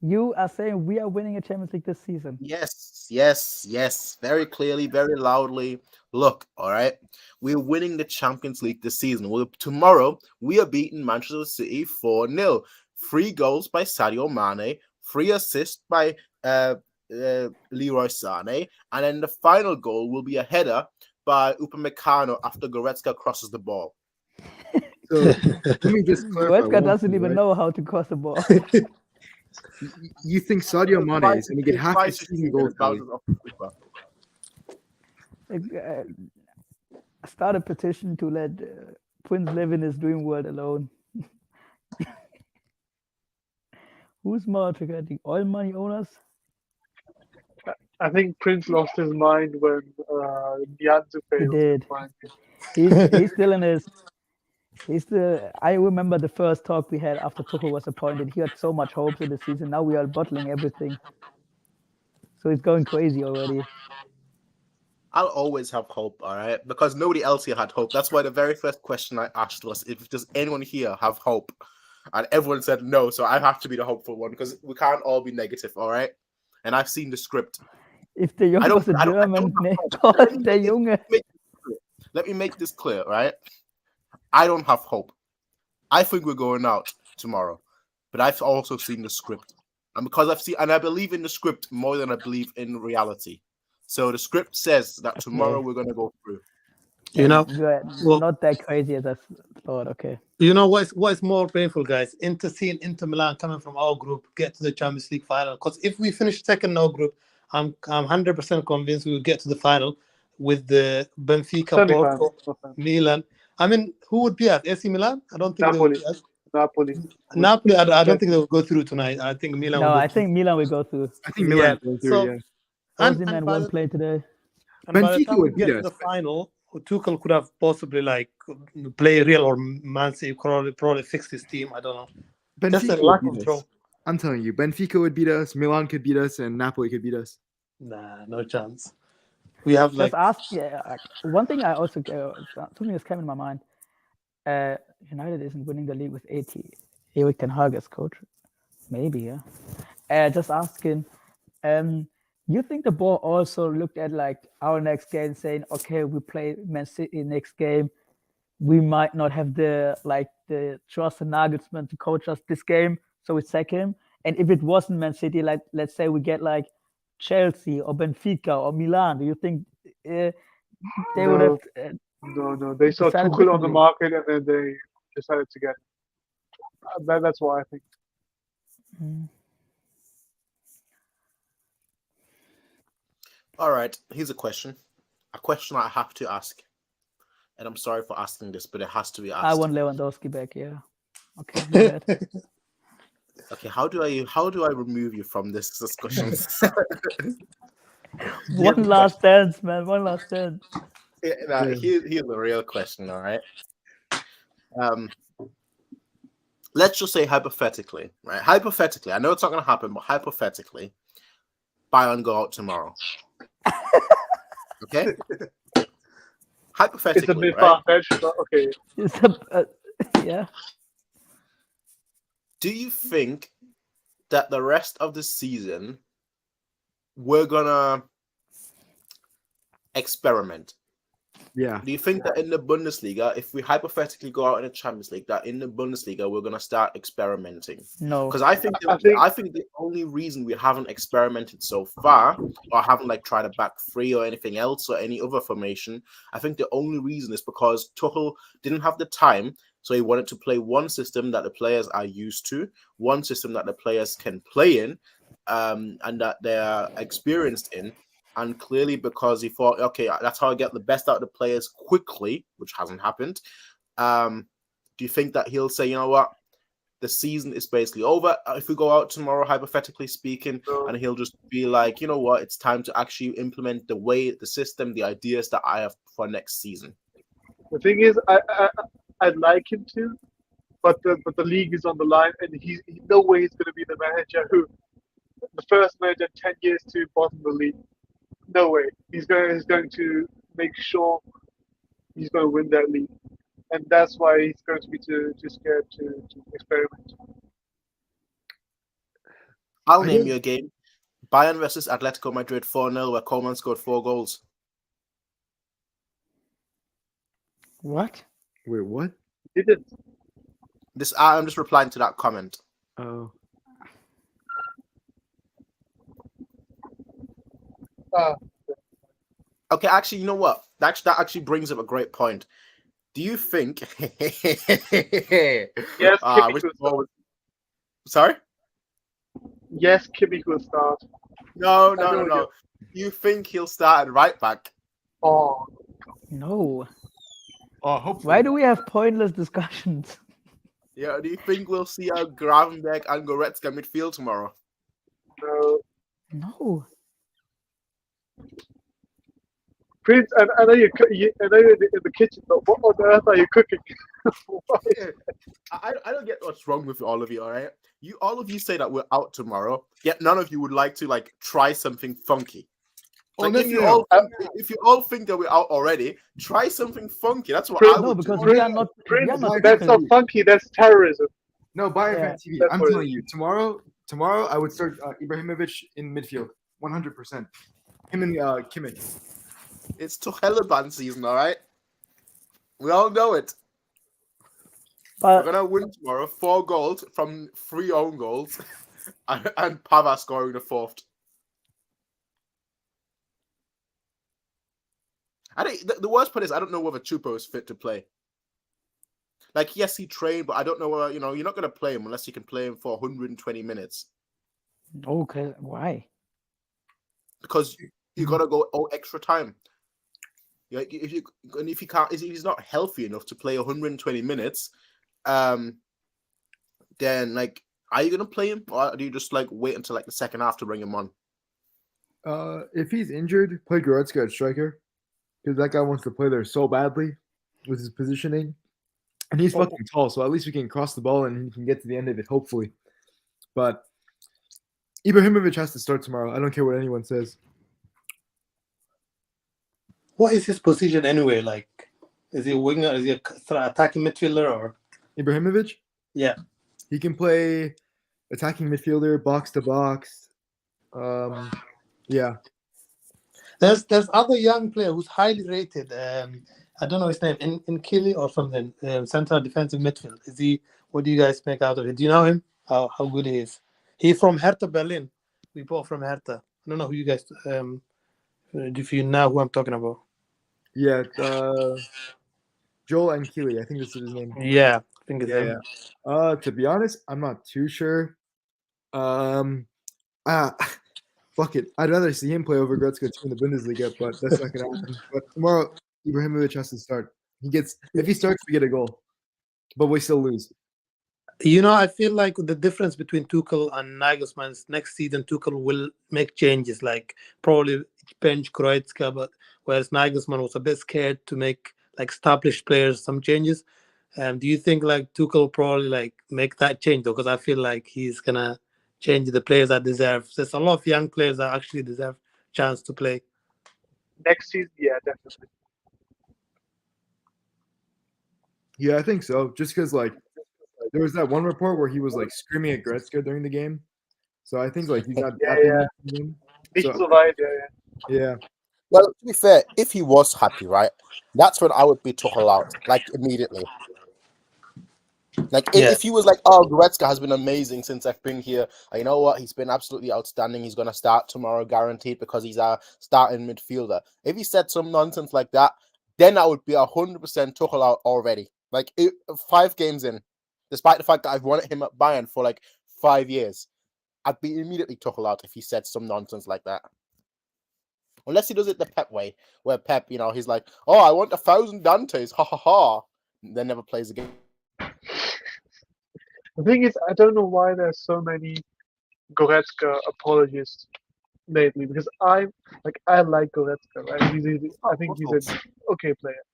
You are saying we are winning a Champions League this season. Yes. Very clearly, very loudly. Look, all right. We're winning the Champions League this season. Tomorrow, we are beating Manchester City 4-0. 3 goals by Sadio Mane, 3 assists by Leroy Sané, and then the final goal will be a header by Upamecano after Goretzka crosses the ball. So let me just clarify. Goretzka one doesn't thing, even right? know how to cross the ball. You think Sadio Mane is going to get half his season goals? Kelly? Start a petition to let Prince live in his dream world alone. Who's more triggered? Oil money owners? I think Prince lost his mind when Nianzou He failed. did. He's still in his. He's still. I remember the first talk we had after Tuchel was appointed. He had so much hopes in the season. Now we are bottling everything. So he's going crazy already. I'll always have hope, all right? Because nobody else here had hope. That's why the very first question I asked was, if does anyone here have hope? And everyone said no, so I have to be the hopeful one because we can't all be negative, all right? And I've seen the script. If the Junge was a German name called the Junge. Let me make this clear, right? I don't have hope. I think we're going out tomorrow, but I've also seen the script. And because I've seen, and I believe in the script more than I believe in reality. So the script says that tomorrow we're going to go through. You know, You're well, not that crazy as I thought. Okay. you know what's more painful, guys? Seeing Inter Milan coming from our group get to the Champions League final. Because if we finish second in our group, I'm 100% convinced we will get to the final with the Benfica, Semi-final. Porto, Milan. I mean, who would be at AC Milan? I don't think they would Napoli. be at. Napoli. Napoli, I don't think they will go through tonight. I think Milan No, will go I through. think Milan will go through. I think Yeah. Milan going through. So, Yeah. Osimhen by won't the- play today. and by the Benfica time we would beat get to us. the final, Tuchel could have possibly like play Real or Man City, probably fix his team. I don't know. Just a Benfica lack would of beat throw. us. I'm telling you, Benfica would beat us, Milan could beat us, and Napoli could beat us. Nah, no chance. We have like Just ask. Yeah, one thing I also something that's came in my mind. United isn't winning the league with 80. Erik Ten Hag as coach. Maybe, yeah. Just asking. You think the board also looked at like our next game, saying, okay, we play Man City next game. We might not have the trust and Nagelsmann to coach us this game, so we sack him. And if it wasn't Man City, like let's say we get like Chelsea or Benfica or Milan, do you think they would have? No. They saw decided Tuchel on the differently. market and then they decided to get him. That's what I think. All right, here's a question I have to ask, and I'm sorry for asking this, but it has to be asked. I want Lewandowski back. Yeah. Okay. Go ahead. Okay, how do I remove you from this discussion? One last dance, man. One last dance. Here's the real question. All right. Let's just say hypothetically, right? Hypothetically, I know it's not going to happen, but hypothetically, Bayern go out tomorrow. Okay. Hypothetically, It's a bit right? far-fetched, but okay. Yeah. Do you think that the rest of the season we're gonna experiment? Yeah. Do you think that in the Bundesliga, if we hypothetically go out in the Champions League, that in the Bundesliga we're gonna start experimenting? No. Because I think the only reason we haven't experimented so far, or haven't like tried a back three or anything else or any other formation, I think the only reason is because Tuchel didn't have the time, so he wanted to play one system that the players are used to, one system that the players can play in, and that they are experienced in. And clearly, because he thought, okay, that's how I get the best out of the players quickly, which hasn't happened. Do you think that he'll say, you know what, the season is basically over if we go out tomorrow, hypothetically speaking, and he'll just be like, you know what, it's time to actually implement the system, the ideas that I have for next season? The thing is, I'd like him to, but the league is on the line, and he's no way he's going to be the manager who, the first manager in 10 years to bottom the league. No way. He's going to make sure he's going to win that league, and that's why he's going to be too scared to experiment. I'll name you a game: Bayern versus Atletico Madrid 4-0, where Coleman scored 4 goals. What? Wait, what? He did. I'm just replying to that comment. Oh. Okay, actually, you know what? That actually brings up a great point. Do you think? Yes, Kimmich will start. Sorry? Yes, Kimmich will start. No. Do you think he'll start at right back? Oh, No. Oh, hopefully. Why do we have pointless discussions? Yeah. Do you think we'll see a Gravenberg and Goretzka midfield tomorrow? no. No. Prince, I know you're in the kitchen, but what on earth are you cooking? I don't get what's wrong with all of you. All right, all of you say that we're out tomorrow, yet none of you would like to like try something funky. Like, if you all think that we're out already, try something funky. That's what Prince, I would because do. we are not. Prince, We are not that's not funky. That's terrorism. No, Bayern Yeah. fan TV. That's I'm what it telling you, tomorrow I would start Ibrahimovic in midfield, 100%. Him and Kimmich. It's Tuchel season, all right. We all know it. We're But gonna win tomorrow. 4 goals from 3 own goals. and Pava scoring the fourth. I think the worst part is I don't know whether Chupo is fit to play. Like, yes, he trained, but I don't know whether, you're not going to play him unless you can play him for 120 minutes. Okay, why? Because you got to go extra time. Like, if he can't, if he's not healthy enough to play 120 minutes, then like, are you going to play him, or do you just like wait until like the second half to bring him on? If he's injured, play Goretzka at striker, because that guy wants to play there so badly with his positioning, and he's fucking tall, so at least we can cross the ball and he can get to the end of it, hopefully. But Ibrahimovic has to start tomorrow. I don't care what anyone says. What is his position anyway? Like, is he a winger? Is he a attacking midfielder or? Ibrahimovic? Yeah. He can play attacking midfielder, box to box. Yeah. There's other young player who's highly rated. I don't know his name, in Kili or something. Central defensive midfield. Is he? What do you guys make out of it? Do you know him? How good he is? He's from Hertha Berlin. We bought from Hertha. I don't know who you guys. If you know who I'm talking about. Yeah. Joel Nkili, I think this is his name. Yeah, I think it's him. Yeah. To be honest, I'm not too sure. Fuck it. I'd rather see him play over Goretzka in the Bundesliga, but that's not gonna happen. But tomorrow, Ibrahimovic has to start. If he starts, we get a goal, but we still lose. I feel like the difference between Tuchel and Nagelsmann is next season Tuchel will make changes, like probably bench Goretzka, but whereas Nagelsmann was a bit scared to make like established players some changes. Do you think like Tuchel probably like make that change though? Because I feel like he's gonna change the players that deserve. There's a lot of young players that actually deserve chance to play. Next season, yeah, definitely. Yeah, I think so. Just because like there was that one report where he was like screaming at Goretzka during the game, so I think like he's not that Yeah. Well, to be fair, if he was happy, right, that's when I would be Tuchel out, like immediately. Like if he was like, "Oh, Goretzka has been amazing since I've been here. You know what? He's been absolutely outstanding. He's gonna start tomorrow, guaranteed, because he's a starting midfielder." If he said some nonsense like that, then I would be 100% Tuchel out already. Like 5 games in, despite the fact that I've wanted him at Bayern for like 5 years, I'd be immediately Tuchel out if he said some nonsense like that. Unless he does it the Pep way, where Pep, he's like, "Oh, I want 1,000 Dantes, ha ha ha," then never plays again. The thing is, I don't know why there's so many Goretzka apologists lately, because I like Goretzka, right? I think he's an okay player.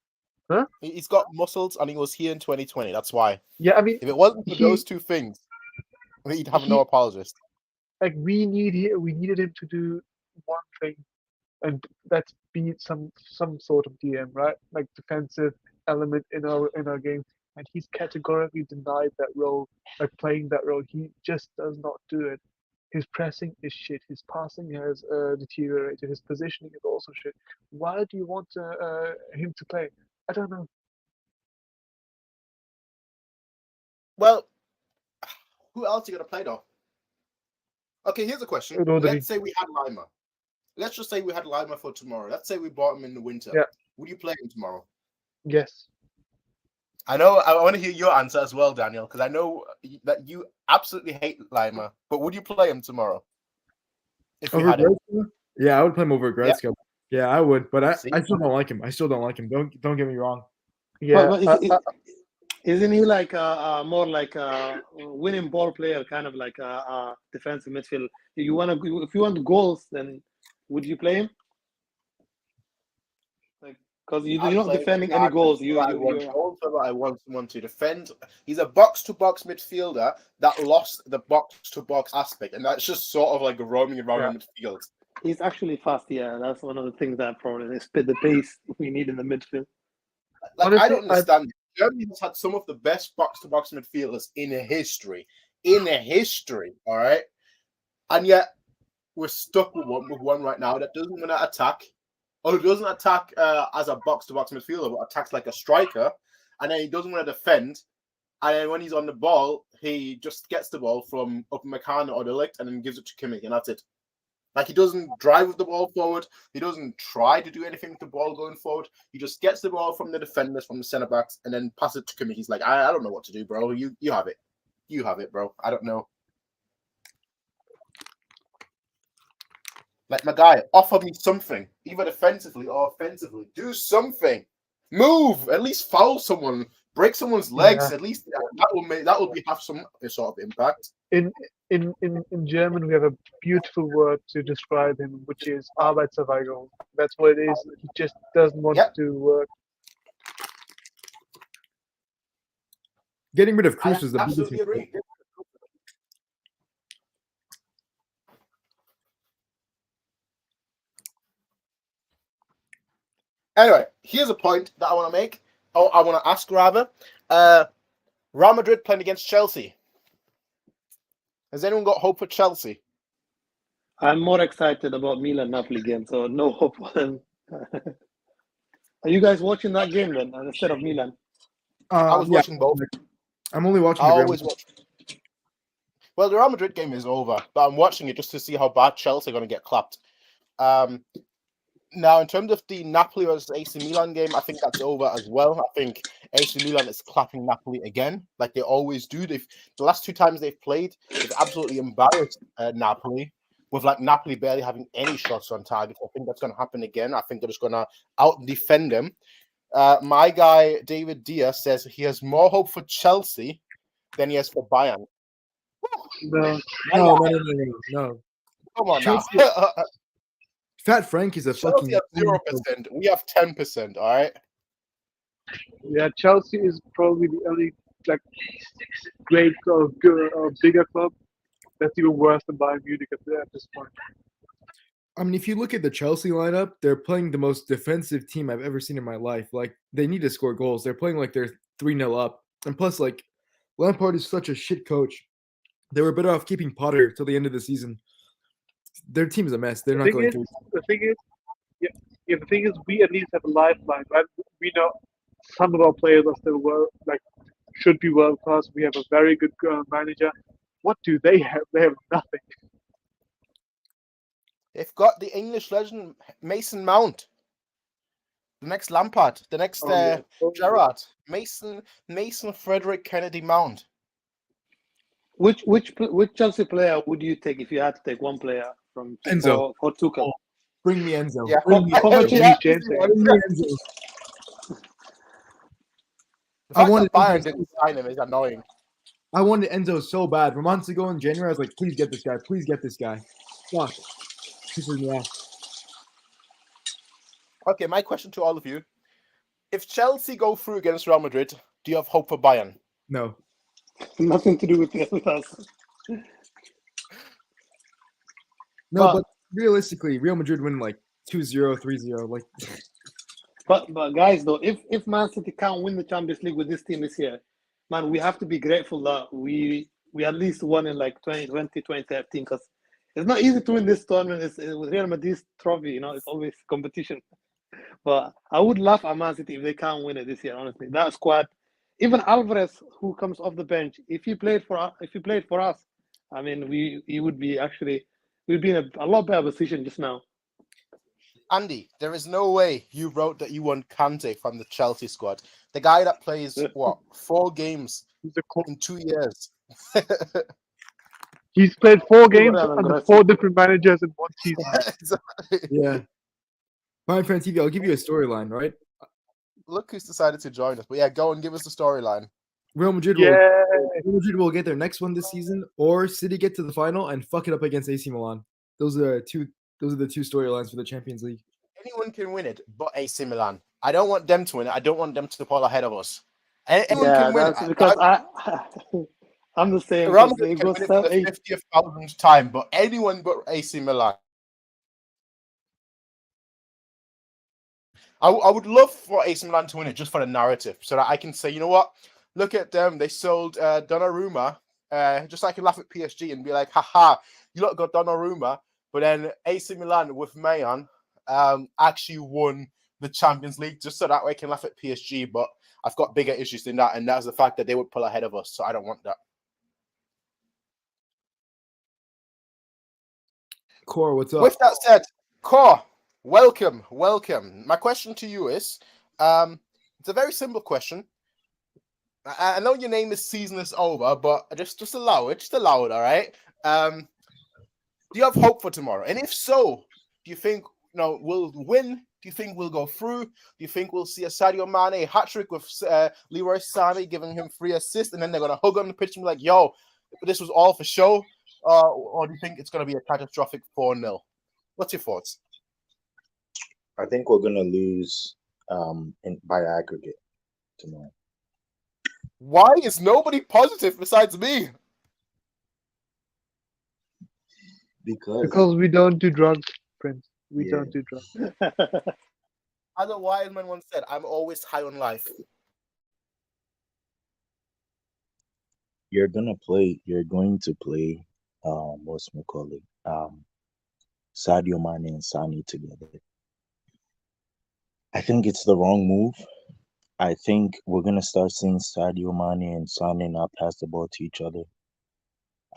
Huh? He's got muscles, and he was here in 2020. That's why. Yeah, I mean, if it wasn't for those two things, he'd have no apologist. Like we needed him to do one thing, and that's be some sort of DM, right? Like defensive element in our game, and he's categorically denied that role, like playing that role. He just does not do it. His pressing is shit. His passing has deteriorated. His positioning is also shit. Why do you want him to play? I don't know. Well, who else are you going to play though? Okay, here's a question. Let's say we had Lima. Let's just say we had Lima for tomorrow. Let's say we bought him in the winter. Yeah. Would you play him tomorrow? Yes. I know. I want to hear your answer as well, Daniel, because I know that you absolutely hate Lima. But would you play him tomorrow? If we had him? Yeah, I would play him over Goretzka. Yeah, I would, but I still don't like him. Don't get me wrong. Yeah. But isn't he like more like a winning ball player, kind of like a defensive midfield? If you want goals, then would you play him? Because you're not defending any goals. I want someone to defend. He's a box-to-box midfielder that lost the box-to-box aspect, and that's just sort of like roaming around the midfield. He's actually fast. Yeah, that's one of the things that probably spit the pace we need in the midfield. Like, honestly, I don't understand. Germany has had some of the best box-to-box midfielders in history. All right, and yet we're stuck with one right now that doesn't want to attack. Or he doesn't attack as a box-to-box midfielder, but attacks like a striker, and then he doesn't want to defend, And then when he's on the ball, he just gets the ball from Upamecano or the Ligt and then gives it to Kimmich, and that's it. Like, he doesn't drive with the ball forward. He doesn't try to do anything with the ball going forward. He just gets the ball from the defenders, from the centre backs, and then passes it to Kimmich. He's like, I don't know what to do, bro. You have it. You have it, bro. I don't know. Like, my guy, offer me something, either defensively or offensively. Do something. Move. At least foul someone. Break someone's legs. Yeah. At least that will have some sort of impact. In German, we have a beautiful word to describe him, which is Arbeitsverweigerung. That's what it is. He just doesn't want to work. Getting rid of Cruz I was the biggest absolutely agree. Anyway, here's a point that I want to make. Oh, I want to ask rather. Real Madrid playing against Chelsea. Has anyone got hope for Chelsea? I'm more excited about Milan Napoli game, so no hope for them. Are you guys watching that game then instead of Milan? I was watching both. I'm only watching. I always watch. Well, the Real Madrid game is over, but I'm watching it just to see how bad Chelsea are going to get clapped. Now, in terms of the Napoli versus AC Milan game, I think that's over as well. I think AC Milan is clapping Napoli again, like they always do. The last two times they've played, they've absolutely embarrassed Napoli, with like Napoli barely having any shots on target. I think that's going to happen again. I think they're just going to out-defend them. My guy, David Diaz, says he has more hope for Chelsea than he has for Bayern. No. No. Come on Chelsea, now. Fat Frank is a Chelsea fucking have 0%. We have 10%. All right. Yeah, Chelsea is probably the only like great or good or bigger club that's even worse than Bayern Munich at this point. I mean, if you look at the Chelsea lineup, they're playing the most defensive team I've ever seen in my life. Like, they need to score goals. They're playing like they're 3-0 up. And plus, like, Lampard is such a shit coach. They were better off keeping Potter till the end of the season. Their team is a mess. They're not going to. The thing is, we at least have a lifeline, right? We know some of our players are still should be world class. We have a very good manager. What do they have? They have nothing. They've got the English legend Mason Mount, the next Lampard, the next Gerrard, Mason Frederick Kennedy Mount. Which Chelsea player would you take if you had to take one player from Enzo or Tuchel? Bring me Enzo. Yeah. Bring me Enzo. The fact that Bayern didn't sign him is annoying. I wanted Enzo so bad. For months ago in January, I was like, please get this guy. Please get this guy. Fuck. Pisses me off. Okay, my question to all of you. If Chelsea go through against Real Madrid, do you have hope for Bayern? No. Nothing to do with us. No, but realistically, Real Madrid win like 2-0, 3-0. Like, But guys, though, if Man City can't win the Champions League with this team this year, man, we have to be grateful that we at least won in like 2020, 2013, because it's not easy to win this tournament. It's with Real Madrid's trophy, you know, it's always competition. But I would laugh at Man City if they can't win it this year. Honestly, that squad, even Alvarez, who comes off the bench, if he played for us, I mean, we'd be in a lot better position just now. Andy, there is no way you wrote that you want Kante from the Chelsea squad. The guy that plays, 4 games in 2 years. He's played 4 games under 4 different managers in one season. yeah. Fine, Fan TV, I'll give you a storyline, right? Look who's decided to join us. But yeah, go and give us the storyline. Real Madrid will get their next one this season, or City get to the final and fuck it up against AC Milan. Those are the two storylines for the Champions League. Anyone can win it, but AC Milan. I don't want them to win it. I don't want them to fall ahead of us. Anyone can win it. Because I'm the same. Real Madrid can win it for the 50,000th time, but anyone but AC Milan. I would love for AC Milan to win it just for the narrative, so that I can say, you know what? Look at them. They sold Donnarumma. Just so I can laugh at PSG and be like, haha, you lot got Donnarumma. But then AC Milan with Mayon actually won the Champions League, just so that way I can laugh at PSG. But I've got bigger issues than that, and that's the fact that they would pull ahead of us. So I don't want that. Core, what's up? With that said, Core, welcome. My question to you is, it's a very simple question. I know your name is Season is Over, but just allow it. Just allow it, all right? Do you have hope for tomorrow? And if so, do you think we'll win? Do you think we'll go through? Do you think we'll see a Sadio Mane hat-trick with Leroy Sané giving him 3 assists, and then they're going to hug on the pitch and be like, yo, this was all for show? Or do you think it's going to be a catastrophic 4-0? What's your thoughts? I think we're going to lose by aggregate tomorrow. Why is nobody positive besides me? Because we don't do drugs, Prince. We Yeah. don't do drugs. As a wise man once said, I'm always high on life. you're going to play what's McCauley? Sadio Mane and Sani together. I think it's the wrong move. I think we're going to start seeing Sadio Mane and Sane not pass the ball to each other.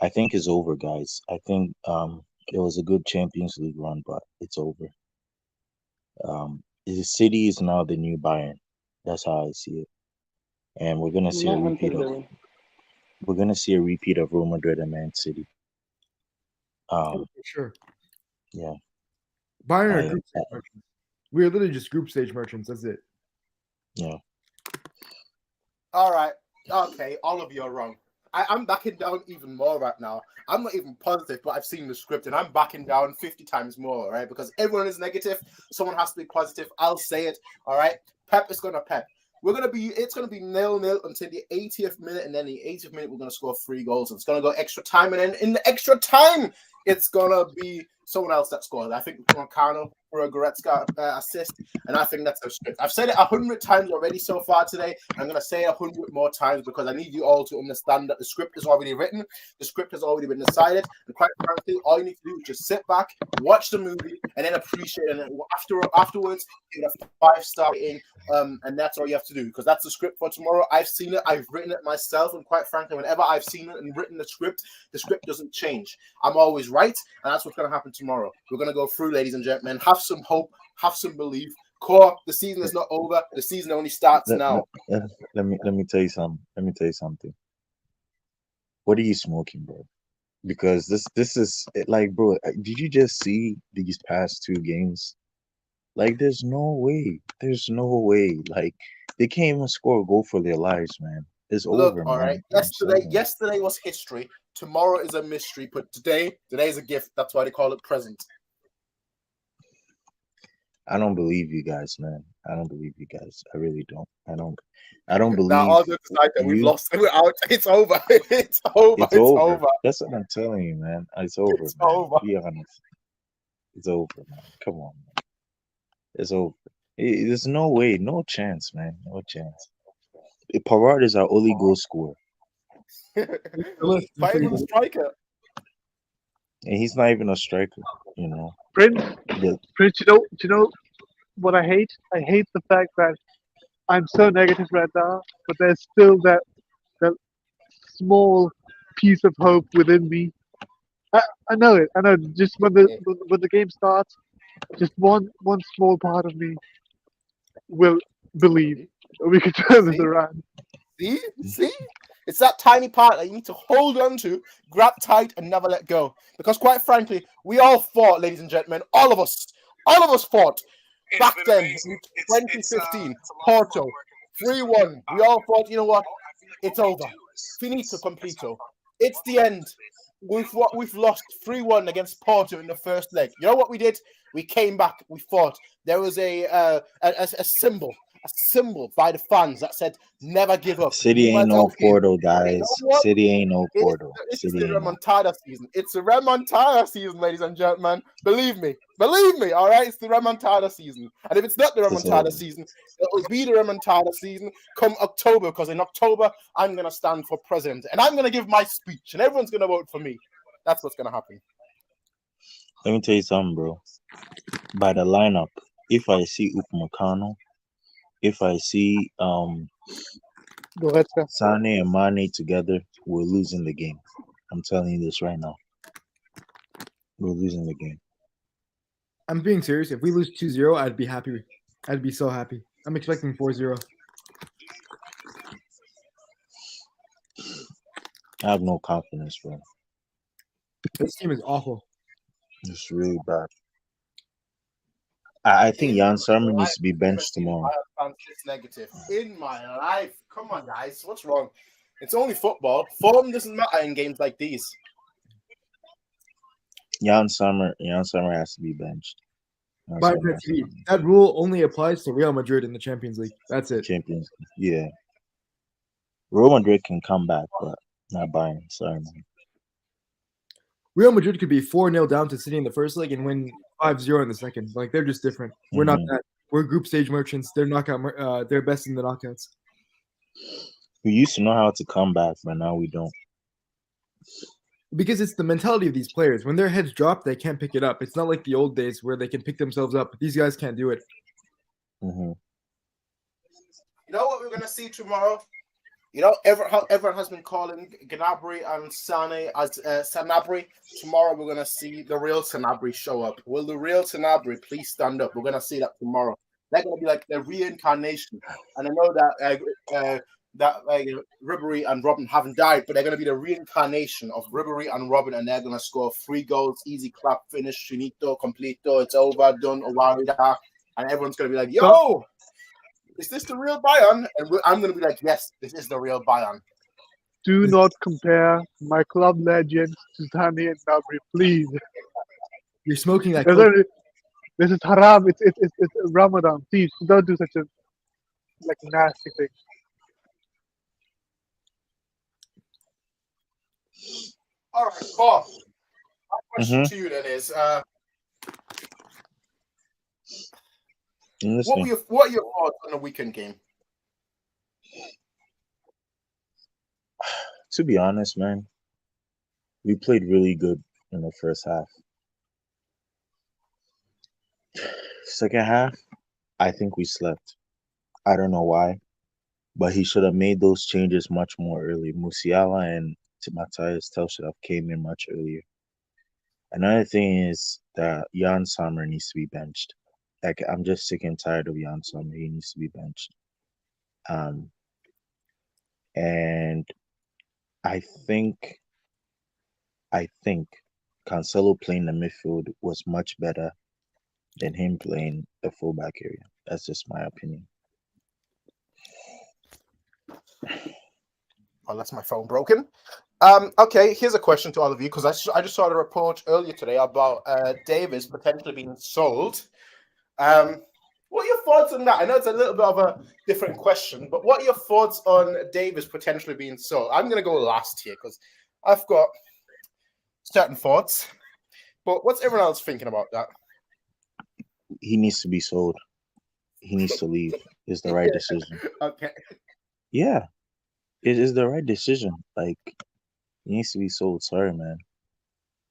I think it's over, guys. I think it was a good Champions League run, but it's over. The City is now the new Bayern. That's how I see it. And we're going to see a Not repeat until of then. we're going to see a repeat of Real Madrid and Man City. For sure. Yeah. Bayern are I- group stage merchants. We are literally just group stage merchants. That's it. Yeah. All right. Okay, all of you are wrong. I'm backing down even more right now. I'm not even positive, but I've seen the script and I'm backing down 50 times more, right? Because everyone is negative. Someone has to be positive. I'll say it. All right. Pep is going to Pep. It's going to be 0-0 until the 80th minute. And then the 80th minute, we're going to score 3 goals. And it's going to go extra time. And then in the extra time, it's going to be someone else that scores. I think Moncano for a Goretzka assist. And I think that's a script. I've said it 100 times already so far today. I'm going to say it 100 more times because I need you all to understand that the script is already written. The script has already been decided. And quite frankly, all you need to do is just sit back, watch the movie, and then appreciate it. And afterwards, give it a 5-star rating. And that's all you have to do because that's the script for tomorrow. I've seen it. I've written it myself. And quite frankly, whenever I've seen it and written the script doesn't change. I'm always right. And that's what's going to happen tomorrow. We're going to go through, ladies and gentlemen. Have some hope. Have some belief. Core, the season is not over. The season only starts now. Let me tell you something. What are you smoking, bro? Because this is like, bro, did you just see these past 2 games? Like, there's no way. Like, they can't even score a goal for their lives, man. It's Look, over, all man. right. Yesterday was history. Tomorrow is a mystery. But today is a gift. That's why they call it present. I don't believe you guys, man. I don't believe you guys. I really don't. I don't believe Now all the decide that we've you. lost. We're out. It's over. It's over. It's over. That's what I'm telling you, man. It's over, It's man. over. Be honest. It's over, man. Come on, man. It's over. There's no way, no chance, man. No chance. Pavard is our only goal scorer, Fight him a striker. and he's not even a striker. You know. Prince, The- Prince, do you know what I hate? I hate the fact that I'm so negative right now, but there's still that small piece of hope within me. I know it. I know. Just when the game starts, just one small part of me will believe we can turn this See? around. See? It's that tiny part that you need to hold on to, grab tight, and never let go. Because quite frankly, we all fought, ladies and gentlemen. All of us fought. Back then, in 2015, Porto, 3-1. We all thought, you know what? It's over. Finito completo. It's the end. We've lost 3-1 against Porto in the first leg. You know what we did? We came back. We fought. There was a symbol by the fans that said, never give up. City ain't no Porto, guys. City ain't no Porto. It's City the ain't no. remontada season. It's the remontada season, ladies and gentlemen. Believe me, all right? It's the remontada season. And if it's not the It's remontada over. season, it will be the remontada season come October, because in October, I'm going to stand for president. And I'm going to give my speech, and everyone's going to vote for me. That's what's going to happen. Let me tell you something, bro. By the lineup, if I see Upamecano, if I see Goretzka. Sane and Mane together, we're losing the game. I'm telling you this right now. We're losing the game. I'm being serious. If we lose 2-0, I'd be happy. I'd be so happy. I'm expecting 4-0. I have no confidence, bro. This team is awful. It's really bad. I think Jan Sarma needs to be benched tomorrow. It's negative. In my life. Come on, guys. What's wrong? It's only football. Form doesn't matter in games like these. Jan Sommer has to be benched. Jan By Sommer has to TV, be that rule only applies to Real Madrid in the Champions League. That's it. Champions. Yeah. Real Madrid can come back, but not Bayern. Sorry, man. Real Madrid could be 4-0 down to City in the first leg and win 5-0 in the second. Like, they're just different. We're not that. We're group stage merchants. They're knockout. They're best in the knockouts. We used to know how to come back, but now we don't. Because it's the mentality of these players. When their heads drop, they can't pick it up. It's not like the old days where they can pick themselves up. These guys can't do it. Mm-hmm. You know what we're going to see tomorrow? You know, everyone has been calling Gnabry and Sane as Sanabry. Tomorrow we're going to see the real Sanabry show up. Will the real Sanabry please stand up? We're going to see that tomorrow. They're going to be like the reincarnation. And I know that Ribery and Robin haven't died, but they're going to be the reincarnation of Ribery and Robin, and they're going to score 3 goals, easy clap, finish, finito, completo, it's over, done, Owarida, and everyone's going to be like, yo! Is this the real Bayern? And I'm going to be like, yes, this is the real Bayern. Do not compare my club legends to Sane and Gnabry, please. You're smoking that. This is haram. It's Ramadan. Please don't do such a nasty thing. All right, Bob. My question to you then is, what are your thoughts on the weekend game? To be honest, man, we played really good in the first half. Second half, I think we slept. I don't know why, but he should have made those changes much more early. Musiala and Matthias Tel should have came in much earlier. Another thing is that Jan Sommer needs to be benched. Like, I'm just sick and tired of Jan Sommer. He needs to be benched. And I think Cancelo playing the midfield was much better than him playing the fullback area. That's just my opinion. Oh, that's my phone broken. Okay, here's a question to all of you, because I just saw a report earlier today about Davis potentially being sold. What are your thoughts on that? I know it's a little bit of a different question, but what are your thoughts on Davis potentially being sold? I'm going to go last here because I've got certain thoughts. But what's everyone else thinking about that? He needs to be sold. He needs to leave. It's the right decision. Okay. Yeah, it is the right decision. Like, he needs to be sold. Sorry, man.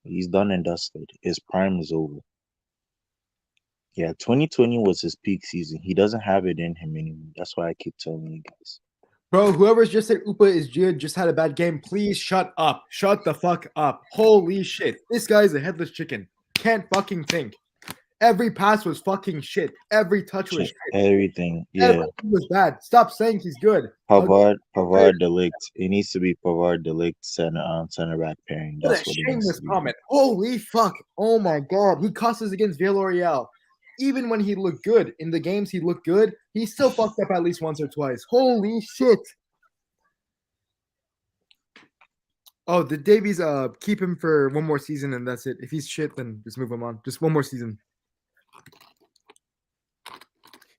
He's done and dusted. His prime is over. Yeah, 2020 was his peak season. He doesn't have it in him anymore. That's why I keep telling you guys. Bro, whoever's just said Upa is Jid just had a bad game. Please shut up. Shut the fuck up. Holy shit. This guy's a headless chicken. Can't fucking think. Every pass was fucking shit. Every touch was shit. Everything. Yeah. Everything was bad. Stop saying he's good. Pavard Delict. It needs to be Pavard Delict center back pairing. That's what it needs to be. Comment. Holy fuck. Oh my god. He cost us against Villarreal. Even when he looked good, in the games he looked good, he still fucked up at least once or twice. Holy shit. Oh, the Davies keep him for one more season and that's it. If he's shit, then just move him on. Just one more season.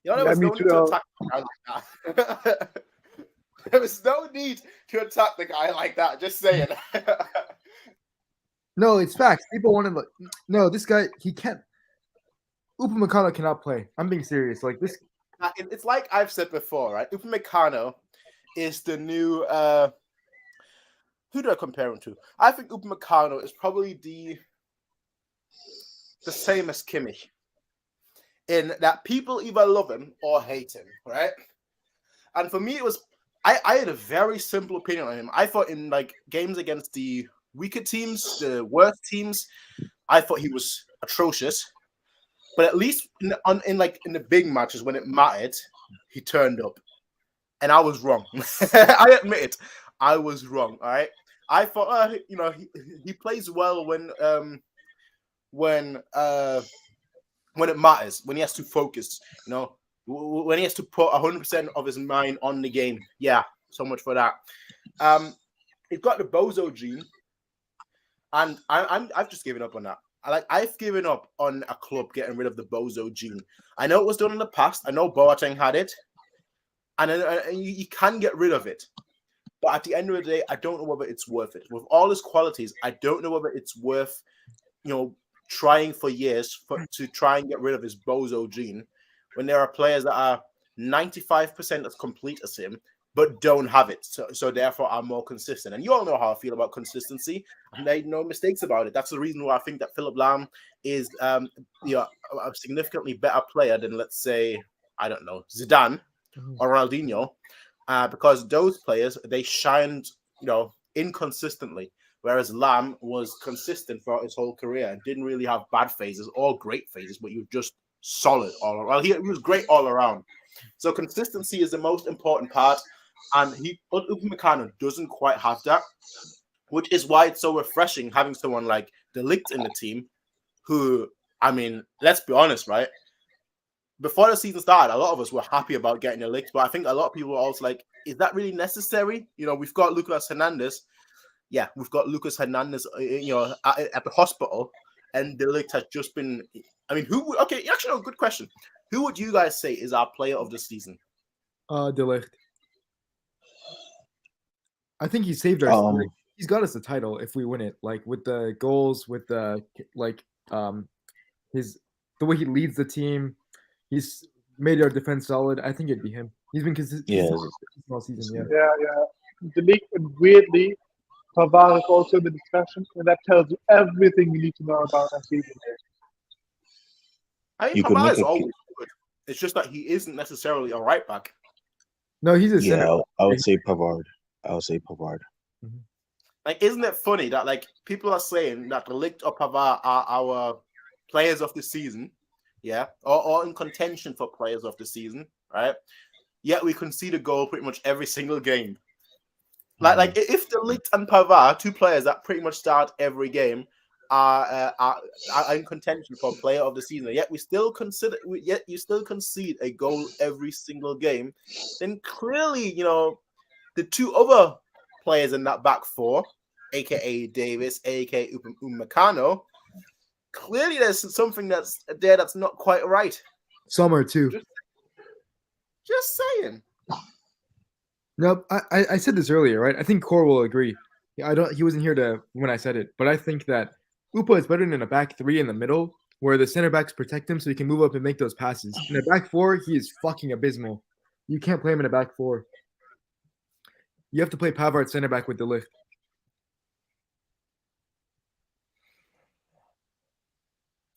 You know, there was no need to attack the guy like that. There was no need to attack the guy like that. Just saying. No, it's facts. People want to no, this guy, he can't. Upamecano cannot play. I'm being serious. Like this, it's like I've said before, right? Upamecano is the new. Who do I compare him to? I think Upamecano is probably the same as Kimmich, in that people either love him or hate him, right? And for me, it was I had a very simple opinion on him. I thought in like games against the weaker teams, the worst teams, I thought he was atrocious. But at least in the big matches when it mattered, he turned up, and I was wrong. I admit it, I was wrong. All right, I thought he plays well when it matters, when he has to focus. When he has to put 100% of his mind on the game. Yeah, so much for that. He's got the bozo gene, and I've just given up on that. I've given up on a club getting rid of the bozo gene. I know it was done in the past. I know Boateng had it, and you can get rid of it. But at the end of the day, I don't know whether it's worth it. With all his qualities, I don't know whether it's worth, trying for years to try and get rid of his bozo gene when there are players that are 95% as complete as him, but don't have it. So therefore are more consistent. And you all know how I feel about consistency. I made no mistakes about it. That's the reason why I think that Philipp Lahm is a significantly better player than, let's say, I don't know, Zidane or Ronaldinho, because those players, they shined, inconsistently. Whereas Lahm was consistent throughout his whole career and didn't really have bad phases or great phases, but he was just solid all around. Well, he was great all around. So consistency is the most important part. And Upamecano doesn't quite have that, which is why it's so refreshing having someone like De Ligt in the team who, I mean, let's be honest, right? Before the season started, a lot of us were happy about getting De Ligt, but I think a lot of people were also like, is that really necessary? We've got Lucas Hernandez. Yeah, we've got Lucas Hernandez, at the hospital, and De Ligt has just been. I mean, okay, actually, no, good question. Who would you guys say is our player of the season? De Ligt. I think he saved our. He's got us the title if we win it. Like with the goals, with the the way he leads the team, he's made our defense solid. I think it'd be him. He's been consistent all season. Yeah. The league, weirdly, Pavard is also in the discussion, and that tells you everything you need to know about that season. I think Pavard is always good. It's just that he isn't necessarily a right back. No, he's a center. I would say Pavard. Mm-hmm. Like, isn't it funny that like people are saying that De Ligt or Pavard are our players of the season, yeah, or in contention for players of the season, right? Yet we concede a goal pretty much every single game. Like if De Ligt and Pavard, two players that pretty much start every game, are in contention for player of the season, yet you still concede a goal every single game, then clearly, the two other players in that back four, aka Davis, aka Upamecano, clearly there's something that's there that's not quite right. Somewhere too. Just saying. No, I said this earlier, right? I think Core will agree. He wasn't here when I said it, but I think that Upa is better than a back three in the middle, where the center backs protect him so he can move up and make those passes. In a back four, he is fucking abysmal. You can't play him in a back four. You have to play Pavard center back with De Ligt.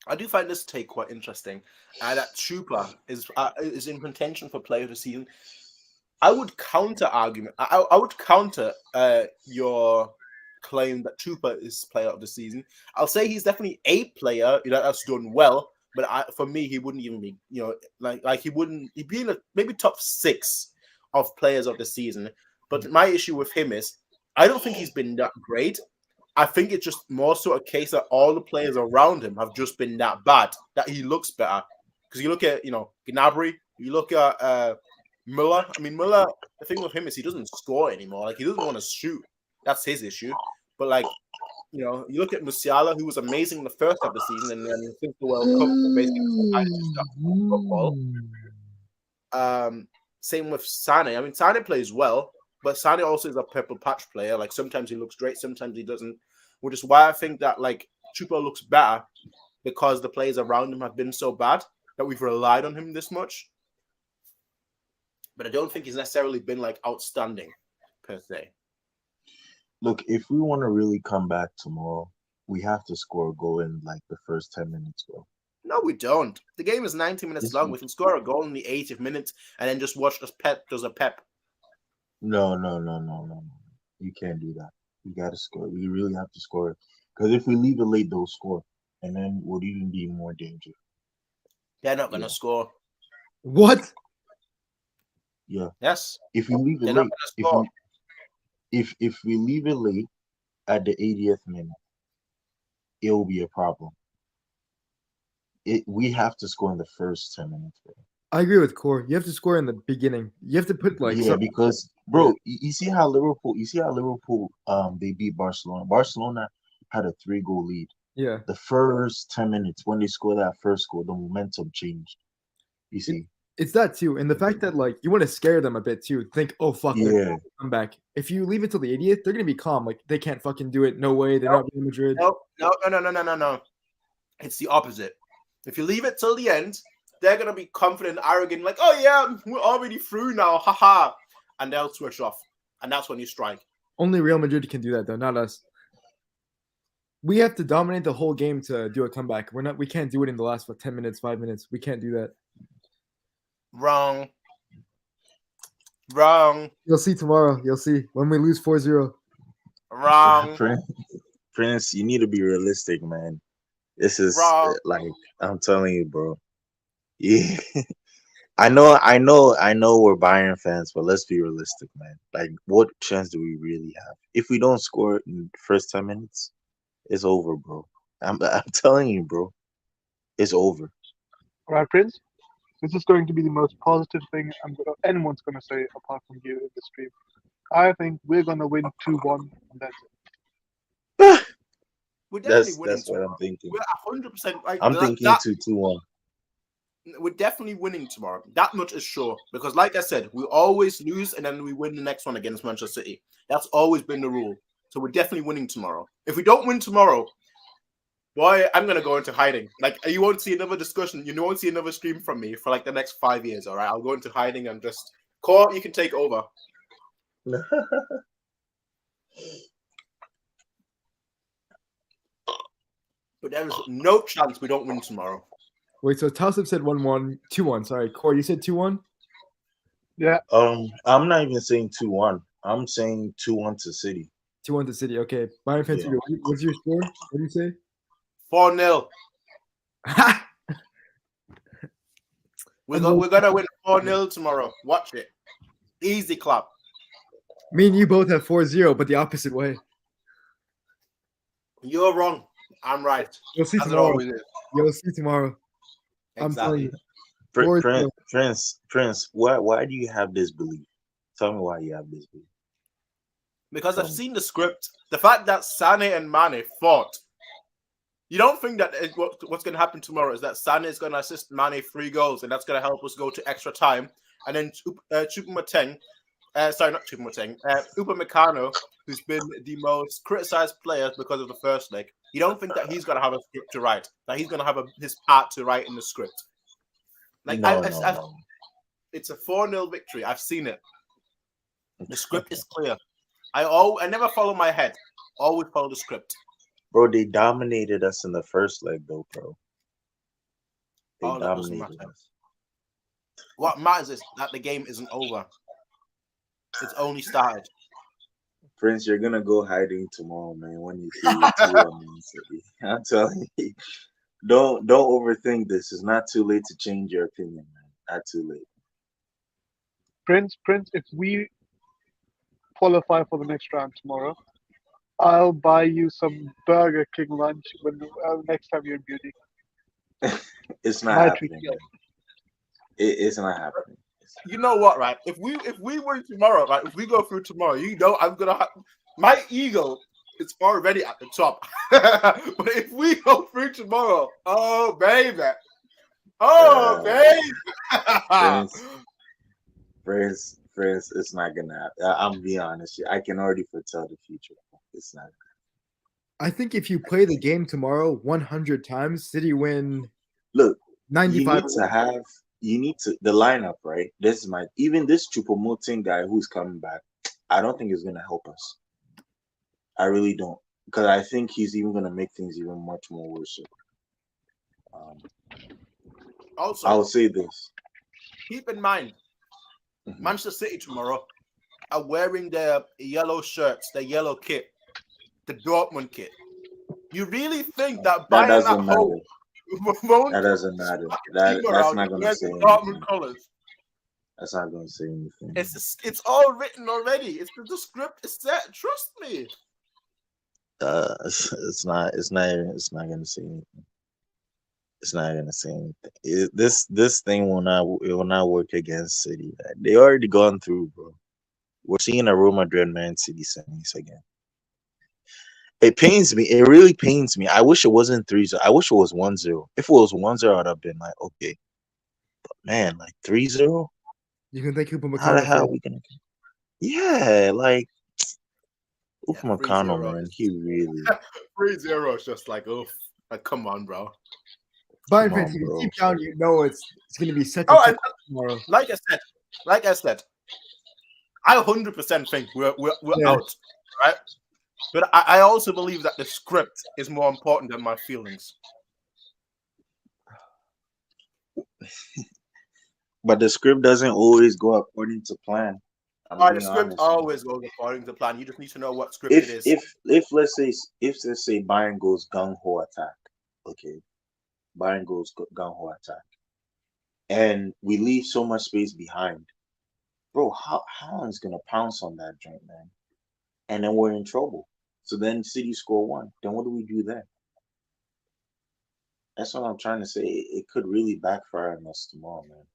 I do find this take quite interesting. That Chupa is in contention for player of the season. I would counter your claim that Chupa is player of the season. I'll say he's definitely a player that's done well, but for me, he wouldn't even be, he'd be in maybe top 6 of players of the season. But my issue with him is I don't think he's been that great. I think it's just more so a case that all the players around him have just been that bad that he looks better. Because you look at, Gnabry, you look at Müller. I mean, Müller, the thing with him is he doesn't score anymore. Like, he doesn't want to shoot. That's his issue. But, like, you look at Musiala, who was amazing in the first half of the season, and then since the World Cup, basically football. Same with Sané. I mean, Sané plays well, but Sané also is a purple patch player. Like, sometimes he looks great, sometimes he doesn't. Which is why I think that, like, Chupa looks better because the players around him have been so bad that we've relied on him this much. But I don't think he's necessarily been, like, outstanding, per se. Look, if we want to really come back tomorrow, we have to score a goal in, like, the first 10 minutes, bro. No, we don't. The game is 90 minutes Yes, long. we- We can score a goal in the 80th minute and then just watch as Pep does a Pep. No. You can't do that. You gotta score. We really have to score. Because if we leave it late, they'll score, and then we'll even be in more danger. They're not going to Yeah. score. What? Yeah. Yes, If we leave it they're not late, going to if score. we if we leave it late at the 80th minute, it will be a problem. We have to score in the first 10 minutes, bro. I agree with Core. You have to score in the beginning. You have to put like Yeah, some. because bro, you see how Liverpool they beat Barcelona. Barcelona had a 3-goal lead. Yeah. The first 10 minutes when they scored that first goal, the momentum changed. You see? It's that too, and the fact that like you want to scare them a bit too. Think, oh fuck, they're Yeah. gonna come back. If you leave it till the 80th, they're gonna be calm. Like they can't fucking do it. No way. They're not Real Madrid. No. It's the opposite. If you leave it till the end, they're going to be confident, arrogant, like, oh yeah, we're already through now, haha. And they'll switch off. And that's when you strike. Only Real Madrid can do that though, not us. We have to dominate the whole game to do a comeback. We can't do it in the last 10 minutes, 5 minutes. We can't do that. Wrong. You'll see tomorrow. You'll see when we lose 4-0. Wrong. Prince, you need to be realistic, man. This is Wrong. like I'm telling you, bro. Yeah. I know we're Bayern fans, but let's be realistic, man. Like, what chance do we really have? If we don't score in the first 10 minutes, it's over, bro. I'm telling you, bro. It's over. All right, Prince. This is going to be the most positive thing anyone's going to say apart from you in the stream. I think we're going to win 2-1, and that's it. We're definitely winning That's what tomorrow. I'm thinking. We're 100% right. I'm thinking 2-1. We're definitely winning tomorrow. That much is sure. Because like I said, we always lose and then we win the next one against Manchester City. That's always been the rule. So we're definitely winning tomorrow. If we don't win tomorrow, boy, I'm going to go into hiding. Like, you won't see another discussion. You won't see another stream from me for like the next 5 years, all right? I'll go into hiding and just... Core, you can take over. But there is no chance we don't win tomorrow. Wait, so Tausif said 1-1, 2-1. Sorry, Core, you said 2-1. Yeah. I'm not even saying 2-1. I'm saying 2-1 to City. 2-1 to City. Okay, Bayern fans, what's your score? What do you say? 4-0. We're gonna win 4-0 tomorrow. Watch it. Easy clap. Me and you both have 4-0, but the opposite way. You're wrong. I'm right. You'll see As it tomorrow. always is. You'll see tomorrow. I'm telling you. Prince, why do you have this belief? Tell me why you have this belief. Because I've seen the script. The fact that Sané and Mane fought. You don't think that what's going to happen tomorrow is that Sané is going to assist Mane 3 goals and that's going to help us go to extra time. And then Upamecano, who's been the most criticized player because of the first leg. You don't think that he's going to have a script to write, that he's going to have his part to write in the script. Like No. It's a 4-0 victory. I've seen it. The script is clear. I never follow my head. Always follow the script. Bro, they dominated us in the first leg, though, bro. They That doesn't dominated matter. us. What matters is that the game isn't over. It's only started. Prince, you're gonna go hiding tomorrow, man. When you see it, I'm telling you, don't overthink this. It's not too late to change your opinion, man. Not too late. Prince, if we qualify for the next round tomorrow, I'll buy you some Burger King lunch when next time you're in Munich. It's not My happening. treat. Man. It's not happening. You know what, right? If we win tomorrow, right? If we go through tomorrow, I'm gonna have my ego is already at the top. But if we go through tomorrow, oh baby, Prince, it's not gonna happen. I'm being honest. I can already foretell the future. It's not. I think if you play the game tomorrow 100 times, City win. Look, 95. You need to the lineup, right? Even this Choupo-Moting guy who's coming back. I don't think is gonna help us. I really don't, because I think he's even gonna make things even much more worse. Also, I'll say this. keep in mind, Mhm. Manchester City tomorrow are wearing their yellow shirts, their yellow kit, the Dortmund kit. You really think that That Bayern at doesn't home matter. won't That doesn't matter. smack a team That's around not and gonna wear say the Dortmund anything. colours? That's not gonna say anything. It's all written already. It's the script is set. Trust me. It's not gonna say anything. It's not gonna say anything. This thing will not work against City. They already gone through, bro. We're seeing a Real Madrid Man City semis again. It pains me. It really pains me. I wish it wasn't 3-0. I wish it was 1-0. If it was 1-0, I'd have been like, okay. But man, like 3-0? You can thank How the Upamecano hell for are we gonna? Yeah, like Yeah, Upamecano, 3-0. man. He really 3-0 is just like, oh, like, come on, bro. Bayern come fans. on, If you bro. deep down, you know it's going to be such Oh, a and tomorrow. like I said, I 100% think we're Yeah. out, right? But I also believe that the script is more important than my feelings. But the script doesn't always go according to plan. I'm The being script honest. always goes according to plan. You just need to know what script it is. If let's say Bayern goes gung ho attack, okay, Bayern goes gung ho attack, and we leave so much space behind, bro. Haaland's gonna pounce on that joint, man, and then we're in trouble. So then City score one. Then what do we do then? That's what I'm trying to say. It could really backfire on us tomorrow, man.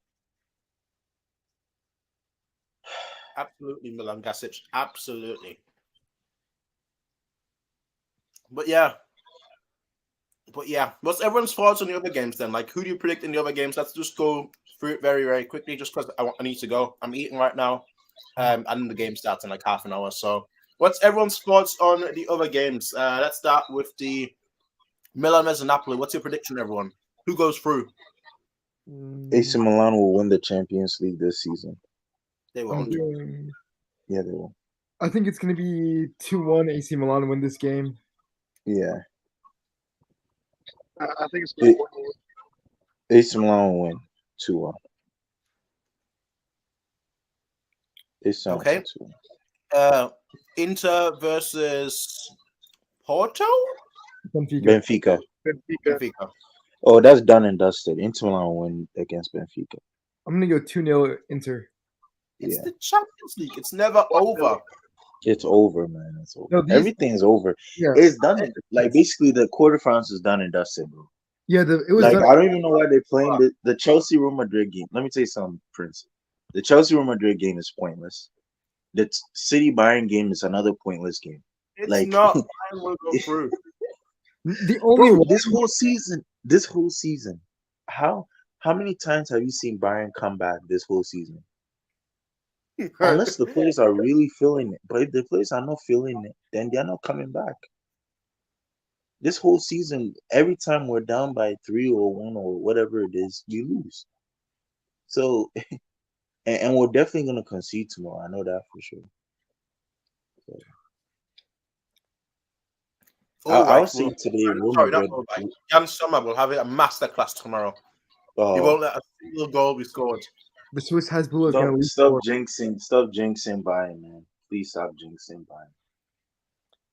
Absolutely, Milan Gasic. Absolutely. But yeah. What's everyone's thoughts on the other games then? Like, who do you predict in the other games? Let's just go through it very, very quickly, just because I need to go. I'm eating right now, and the game starts in like half an hour. So, what's everyone's thoughts on the other games? Let's start with the Milan versus Napoli. What's your prediction, everyone? Who goes through? AC Milan will win the Champions League this season. They I'm won't. doing- Yeah, they will. I think it's going to be 2-1 AC Milan win this game. Yeah, I think it's going to be AC Milan will win 2-1. AC Milan Okay. will win 2-1. Inter versus Porto. Benfica. Benfica. Benfica. Benfica. Oh, that's done and dusted. Inter Milan will win against Benfica. I'm going to go 2-0 Inter. It's Yeah, the Champions League. It's never over. it's over, man. It's over. No, Everything's over. Yeah. It's done. Like basically, the quarterfinals is done and dusted, bro. Yeah, it was Like done. I don't even know why they're playing the Chelsea Real Madrid game. Let me tell you something, Prince. The Chelsea Real Madrid game is pointless. The City Bayern game is another pointless game. It's Like- not. I will go through. The only Bro, one. this whole season, how many times have you seen Bayern come back this whole season? Unless the players are really feeling it. But if the players are not feeling it, then they're not coming back. This whole season, every time we're down by 3 or 1 or whatever it is, we lose. So, and we're definitely gonna concede tomorrow. I know that for sure. I was saying today, Real Sorry, not Madrid. all right. Jan Sommer will have a masterclass tomorrow. He Oh, won't let a single goal be scored. The Swiss Hasbulla is going to stop lead stop jinxing Bayern, man. Please stop jinxing Bayern.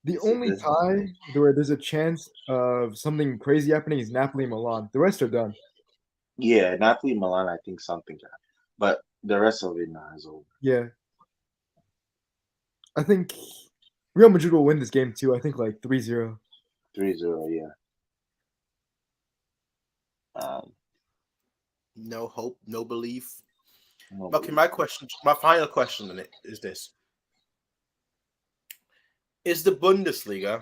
The only tie where there's a chance of something crazy happening is Napoli and Milan. The rest are done. Yeah, Napoli, Milan, I think something can happen. But the rest of it now is over. Yeah. I think Real Madrid will win this game too. I think like 3-0. 3-0, yeah. No hope, no belief. No Okay, belief. my final question in it is this. Is the Bundesliga,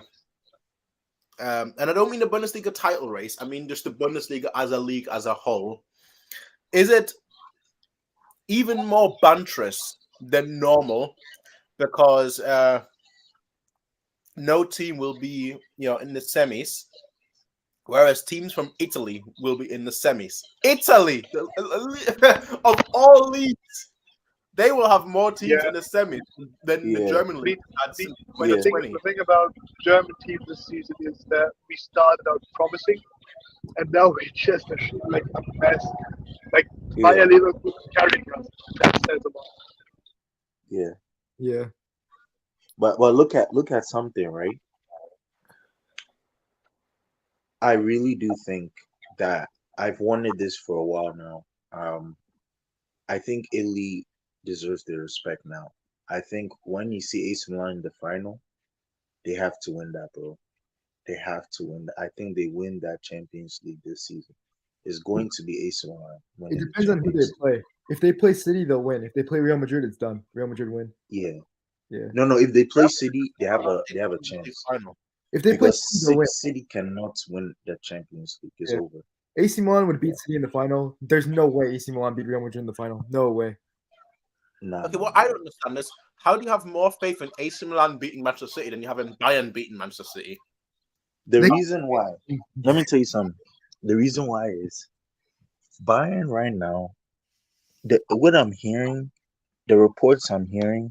and I don't mean the Bundesliga title race, I mean just the Bundesliga as a league as a whole, is it even more banterous than normal because no team will be, in the semis, whereas teams from Italy will be in the semis. Italy, of all leagues, they will have more teams in the semis than the Yeah. German league had since The 2020. thing about German teams this season is that we started out promising, and now we just like a mess. Like Yeah, Bayer Leverkusen carrying us. That says a lot. yeah. Yeah. But look at something, right? I really do think that I've wanted this for a while now. I think Italy deserves their respect now. I think when you see AC Milan in the final, they have to win that, bro. They have to win that. I think they win that Champions League this season. It's going to be AC Milan It winning the depends on who they Champions League. play. If they play City, they'll win. If they play Real Madrid, it's done. Real Madrid win. Yeah. Yeah. No, if they play City, Milan they have a in the chance. final. If they play Because City, they'll win. City cannot win the Champions League. It's Yeah. over. AC Milan would beat City in the final. There's no way AC Milan beat Real Madrid in the final. No way. Nah, Okay, well, I don't understand this. How do you have more faith in AC Milan beating Manchester City than you have in Bayern beating Manchester City? the They- reason why, let me tell you something. The reason why is Bayern right now, what I'm hearing, the reports I'm hearing,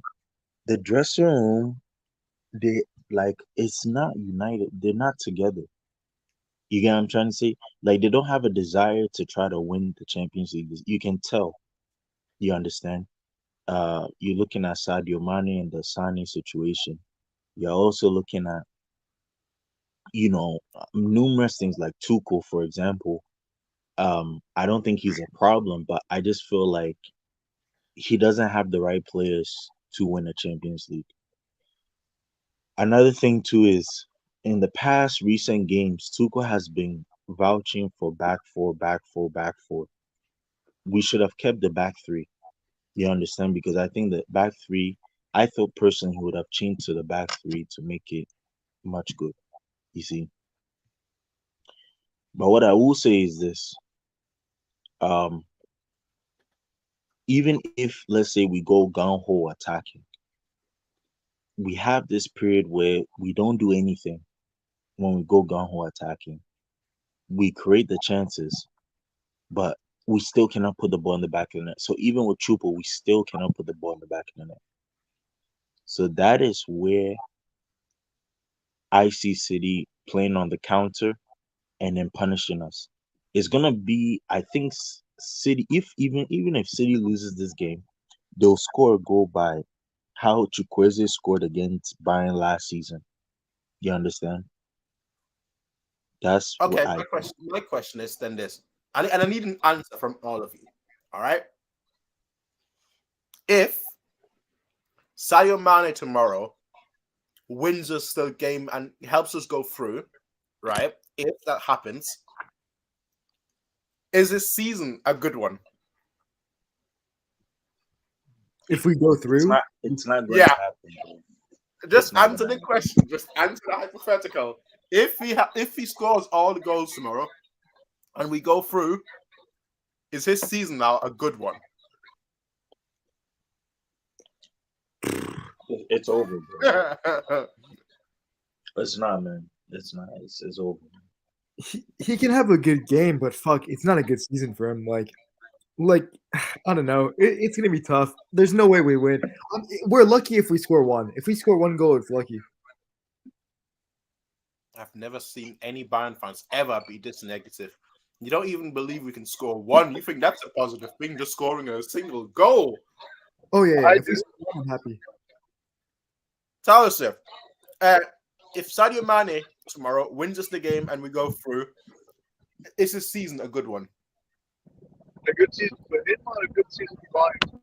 the dressing room, they like it's not united. They're not together. You get what I'm trying to say? Like they don't have a desire to try to win the Champions League. You can tell. You understand? You're looking at Sadio Mane and the Sane situation. You're also looking at, numerous things like Tuchel, for example. I don't think he's a problem, but I just feel like he doesn't have the right players to win a Champions League. Another thing too is in the past recent games, Tuchel has been vouching for back four, back four, back four. We should have kept the back three. You understand? Because I think the back three, I thought personally he would have changed to the back three to make it much good. You see? But what I will say is this. Um, even if let's say we go gung ho attacking, we have this period where we don't do anything when we go gung ho attacking. We create the chances, but we still cannot put the ball in the back of the net. So even with Chupo, we still cannot put the ball in the back of the net. So that is where I see City playing on the counter and then punishing us. It's gonna be, I think, City. If even if City loses this game, they'll score a goal by how Chukwueze scored against Bayern last season. You understand? That's what Okay, I my question is then this, and I need an answer from all of you. All right, if Sadio Mane tomorrow wins us the game and helps us go through, right? If that happens, is this season a good one? If we go through, It's not going Yeah. to happen. Bro. Just It's not answer gonna the question. Just answer the hypothetical. If he scores all the goals tomorrow, and we go through, is his season now a good one? It's over, bro. It's not, man. It's not. It's over. he can have a good game, but fuck, it's not a good season for him. Like I don't know. It's gonna be tough. There's no way we win. We're lucky if we score one. If we score one goal, it's lucky. I've never seen any Bayern fans ever be this negative. You don't even believe we can score one. You think that's a positive thing, just scoring a single goal. Oh yeah. I If we do. score one, I'm happy. Tell us if Sadio Mane tomorrow wins us the game and we go through, is this season a good one A good season for him or a good season for Bayern?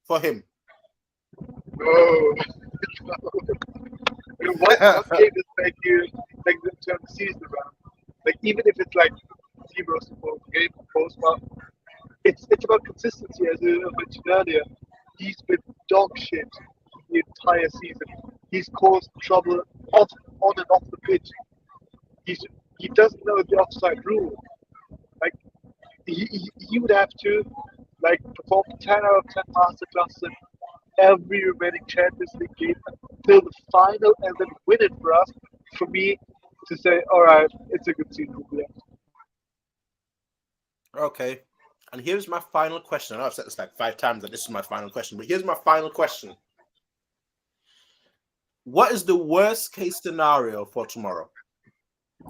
for him? No. One game is like you like to turn the season around. Like even if it's like 0 game post it's about consistency as I mentioned earlier. He's been dog shit the entire season. He's caused trouble on and off the pitch. He doesn't know the offside rule. Like he would have to like perform 10 out of 10 masterclass in every remaining Champions League game until the final and then win it for us. For me to say, all right, it's a good season. Yeah. Okay. And here's my final question. I know I've said this like 5 times that this is my final question, but here's my final question. What is the worst case scenario for tomorrow?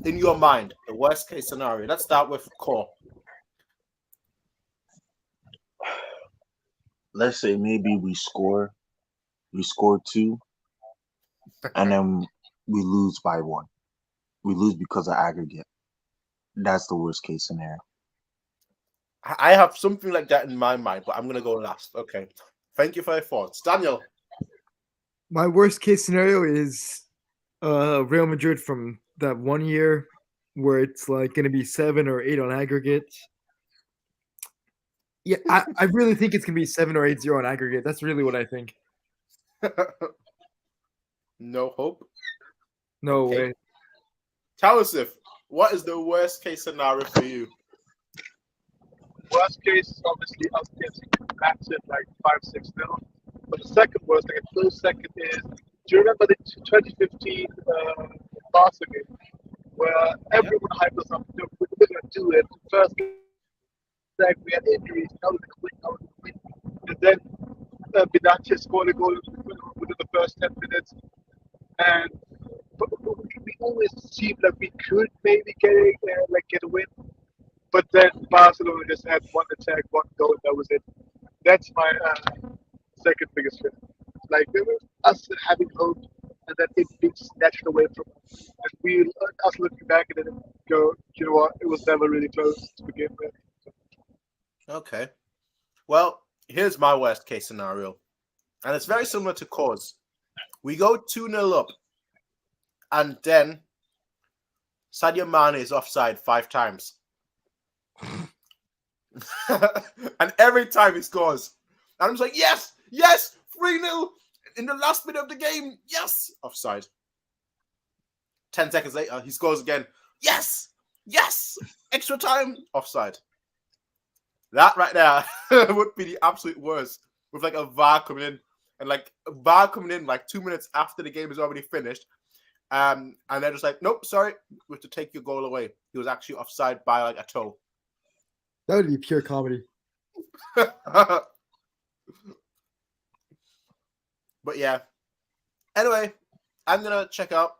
in your mind, the worst case scenario. Let's start with Core. Let's say maybe we score 2, and then we lose by 1. We lose because of aggregate. That's the worst case scenario. I have something like that in my mind, but I'm going to go last. Okay. Thank you for your thoughts. Daniel. My worst case scenario is Real Madrid from that 1 year where it's like going to be 7 or 8 on aggregate. Yeah, I really think it's going to be 7 or 8-0 on aggregate. That's really what I think. No hope. No Okay. way. Talasif, what is the worst case scenario for you? Worst case is obviously us getting massive like 5-6-0. But the second worst, like a close second, is do you remember the 2015 Barca game where everyone hyped us up? No, we're going to do it. First leg, we had injuries. Now we're going to win. And then Benatez scored a goal within the first 10 minutes. And but we always seemed like we could maybe get a win. But then Barcelona just had one attack, one goal, and that was it. That's my second biggest fear. Like us having hope, and then it being snatched away from us, and us looking back and then go, you know what? It was never really close to begin with. Okay. Well, here's my worst case scenario, and it's very similar to Cause. We go 2-0 up, and then Sadio Mane is offside 5 times. And every time he scores, and I'm just like, yes, 3-0 in the last minute of the game, yes, offside. 10 seconds later, he scores again, yes, extra time, offside. That right there would be the absolute worst, with like a VAR coming in, and like a VAR coming in like 2 minutes after the game is already finished, and they're just like, nope, sorry, we have to take your goal away. He was actually offside by like a toe. That would be pure comedy. But yeah. Anyway, I'm gonna check out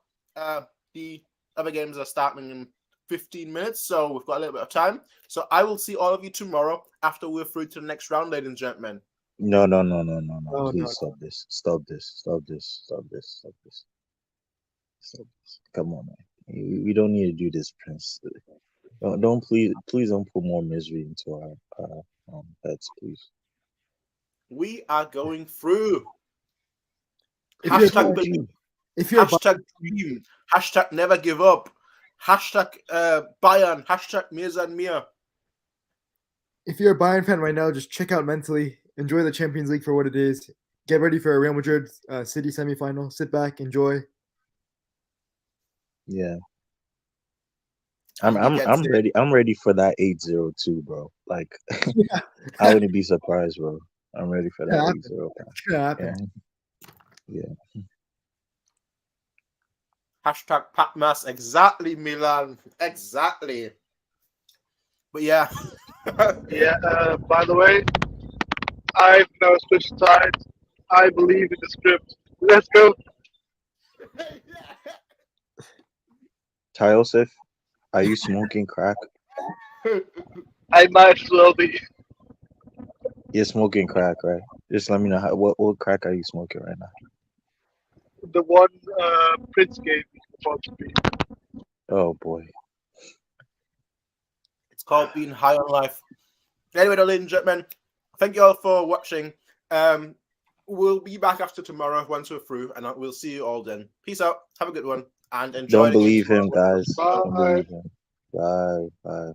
the other games are starting in 15 minutes, so we've got a little bit of time. So I will see all of you tomorrow after we're through to the next round, ladies and gentlemen. No. Oh, Please no. stop this. Stop this. Come on, man. We don't need to do this, Prince. Don't please don't put more misery into our heads, please. We are going through. If Hashtag you're, believe. if you're Hashtag dream. Hashtag never give up. Hashtag Bayern. Hashtag Mirza and Mia. if you're a Bayern fan right now, just check out mentally. Enjoy the Champions League for what it is. Get ready for a Real Madrid City semifinal. Sit back, enjoy. Yeah. And he I'm gets it. ready. I'm ready for that 8-0 too, bro. Like I wouldn't be surprised, bro. I'm ready for that Yeah. 8-0. It's gonna happen. Yeah. Hashtag Patmas. Exactly, Milan. Exactly. But yeah. Yeah. By the way, I've now switched sides. I believe in the script. Let's go. Tyosif, are you smoking crack? I might as well be. You're smoking crack, right? Just let me know what crack are you smoking right now? The one Prince gave me possibly. Oh boy. It's called being high on life. Anyway, ladies and gentlemen, thank you all for watching. We'll be back after tomorrow once we're through, and we'll see you all then. Peace out. Have a good one, and enjoy. Don't believe him, guys. Bye. Don't believe him. Bye.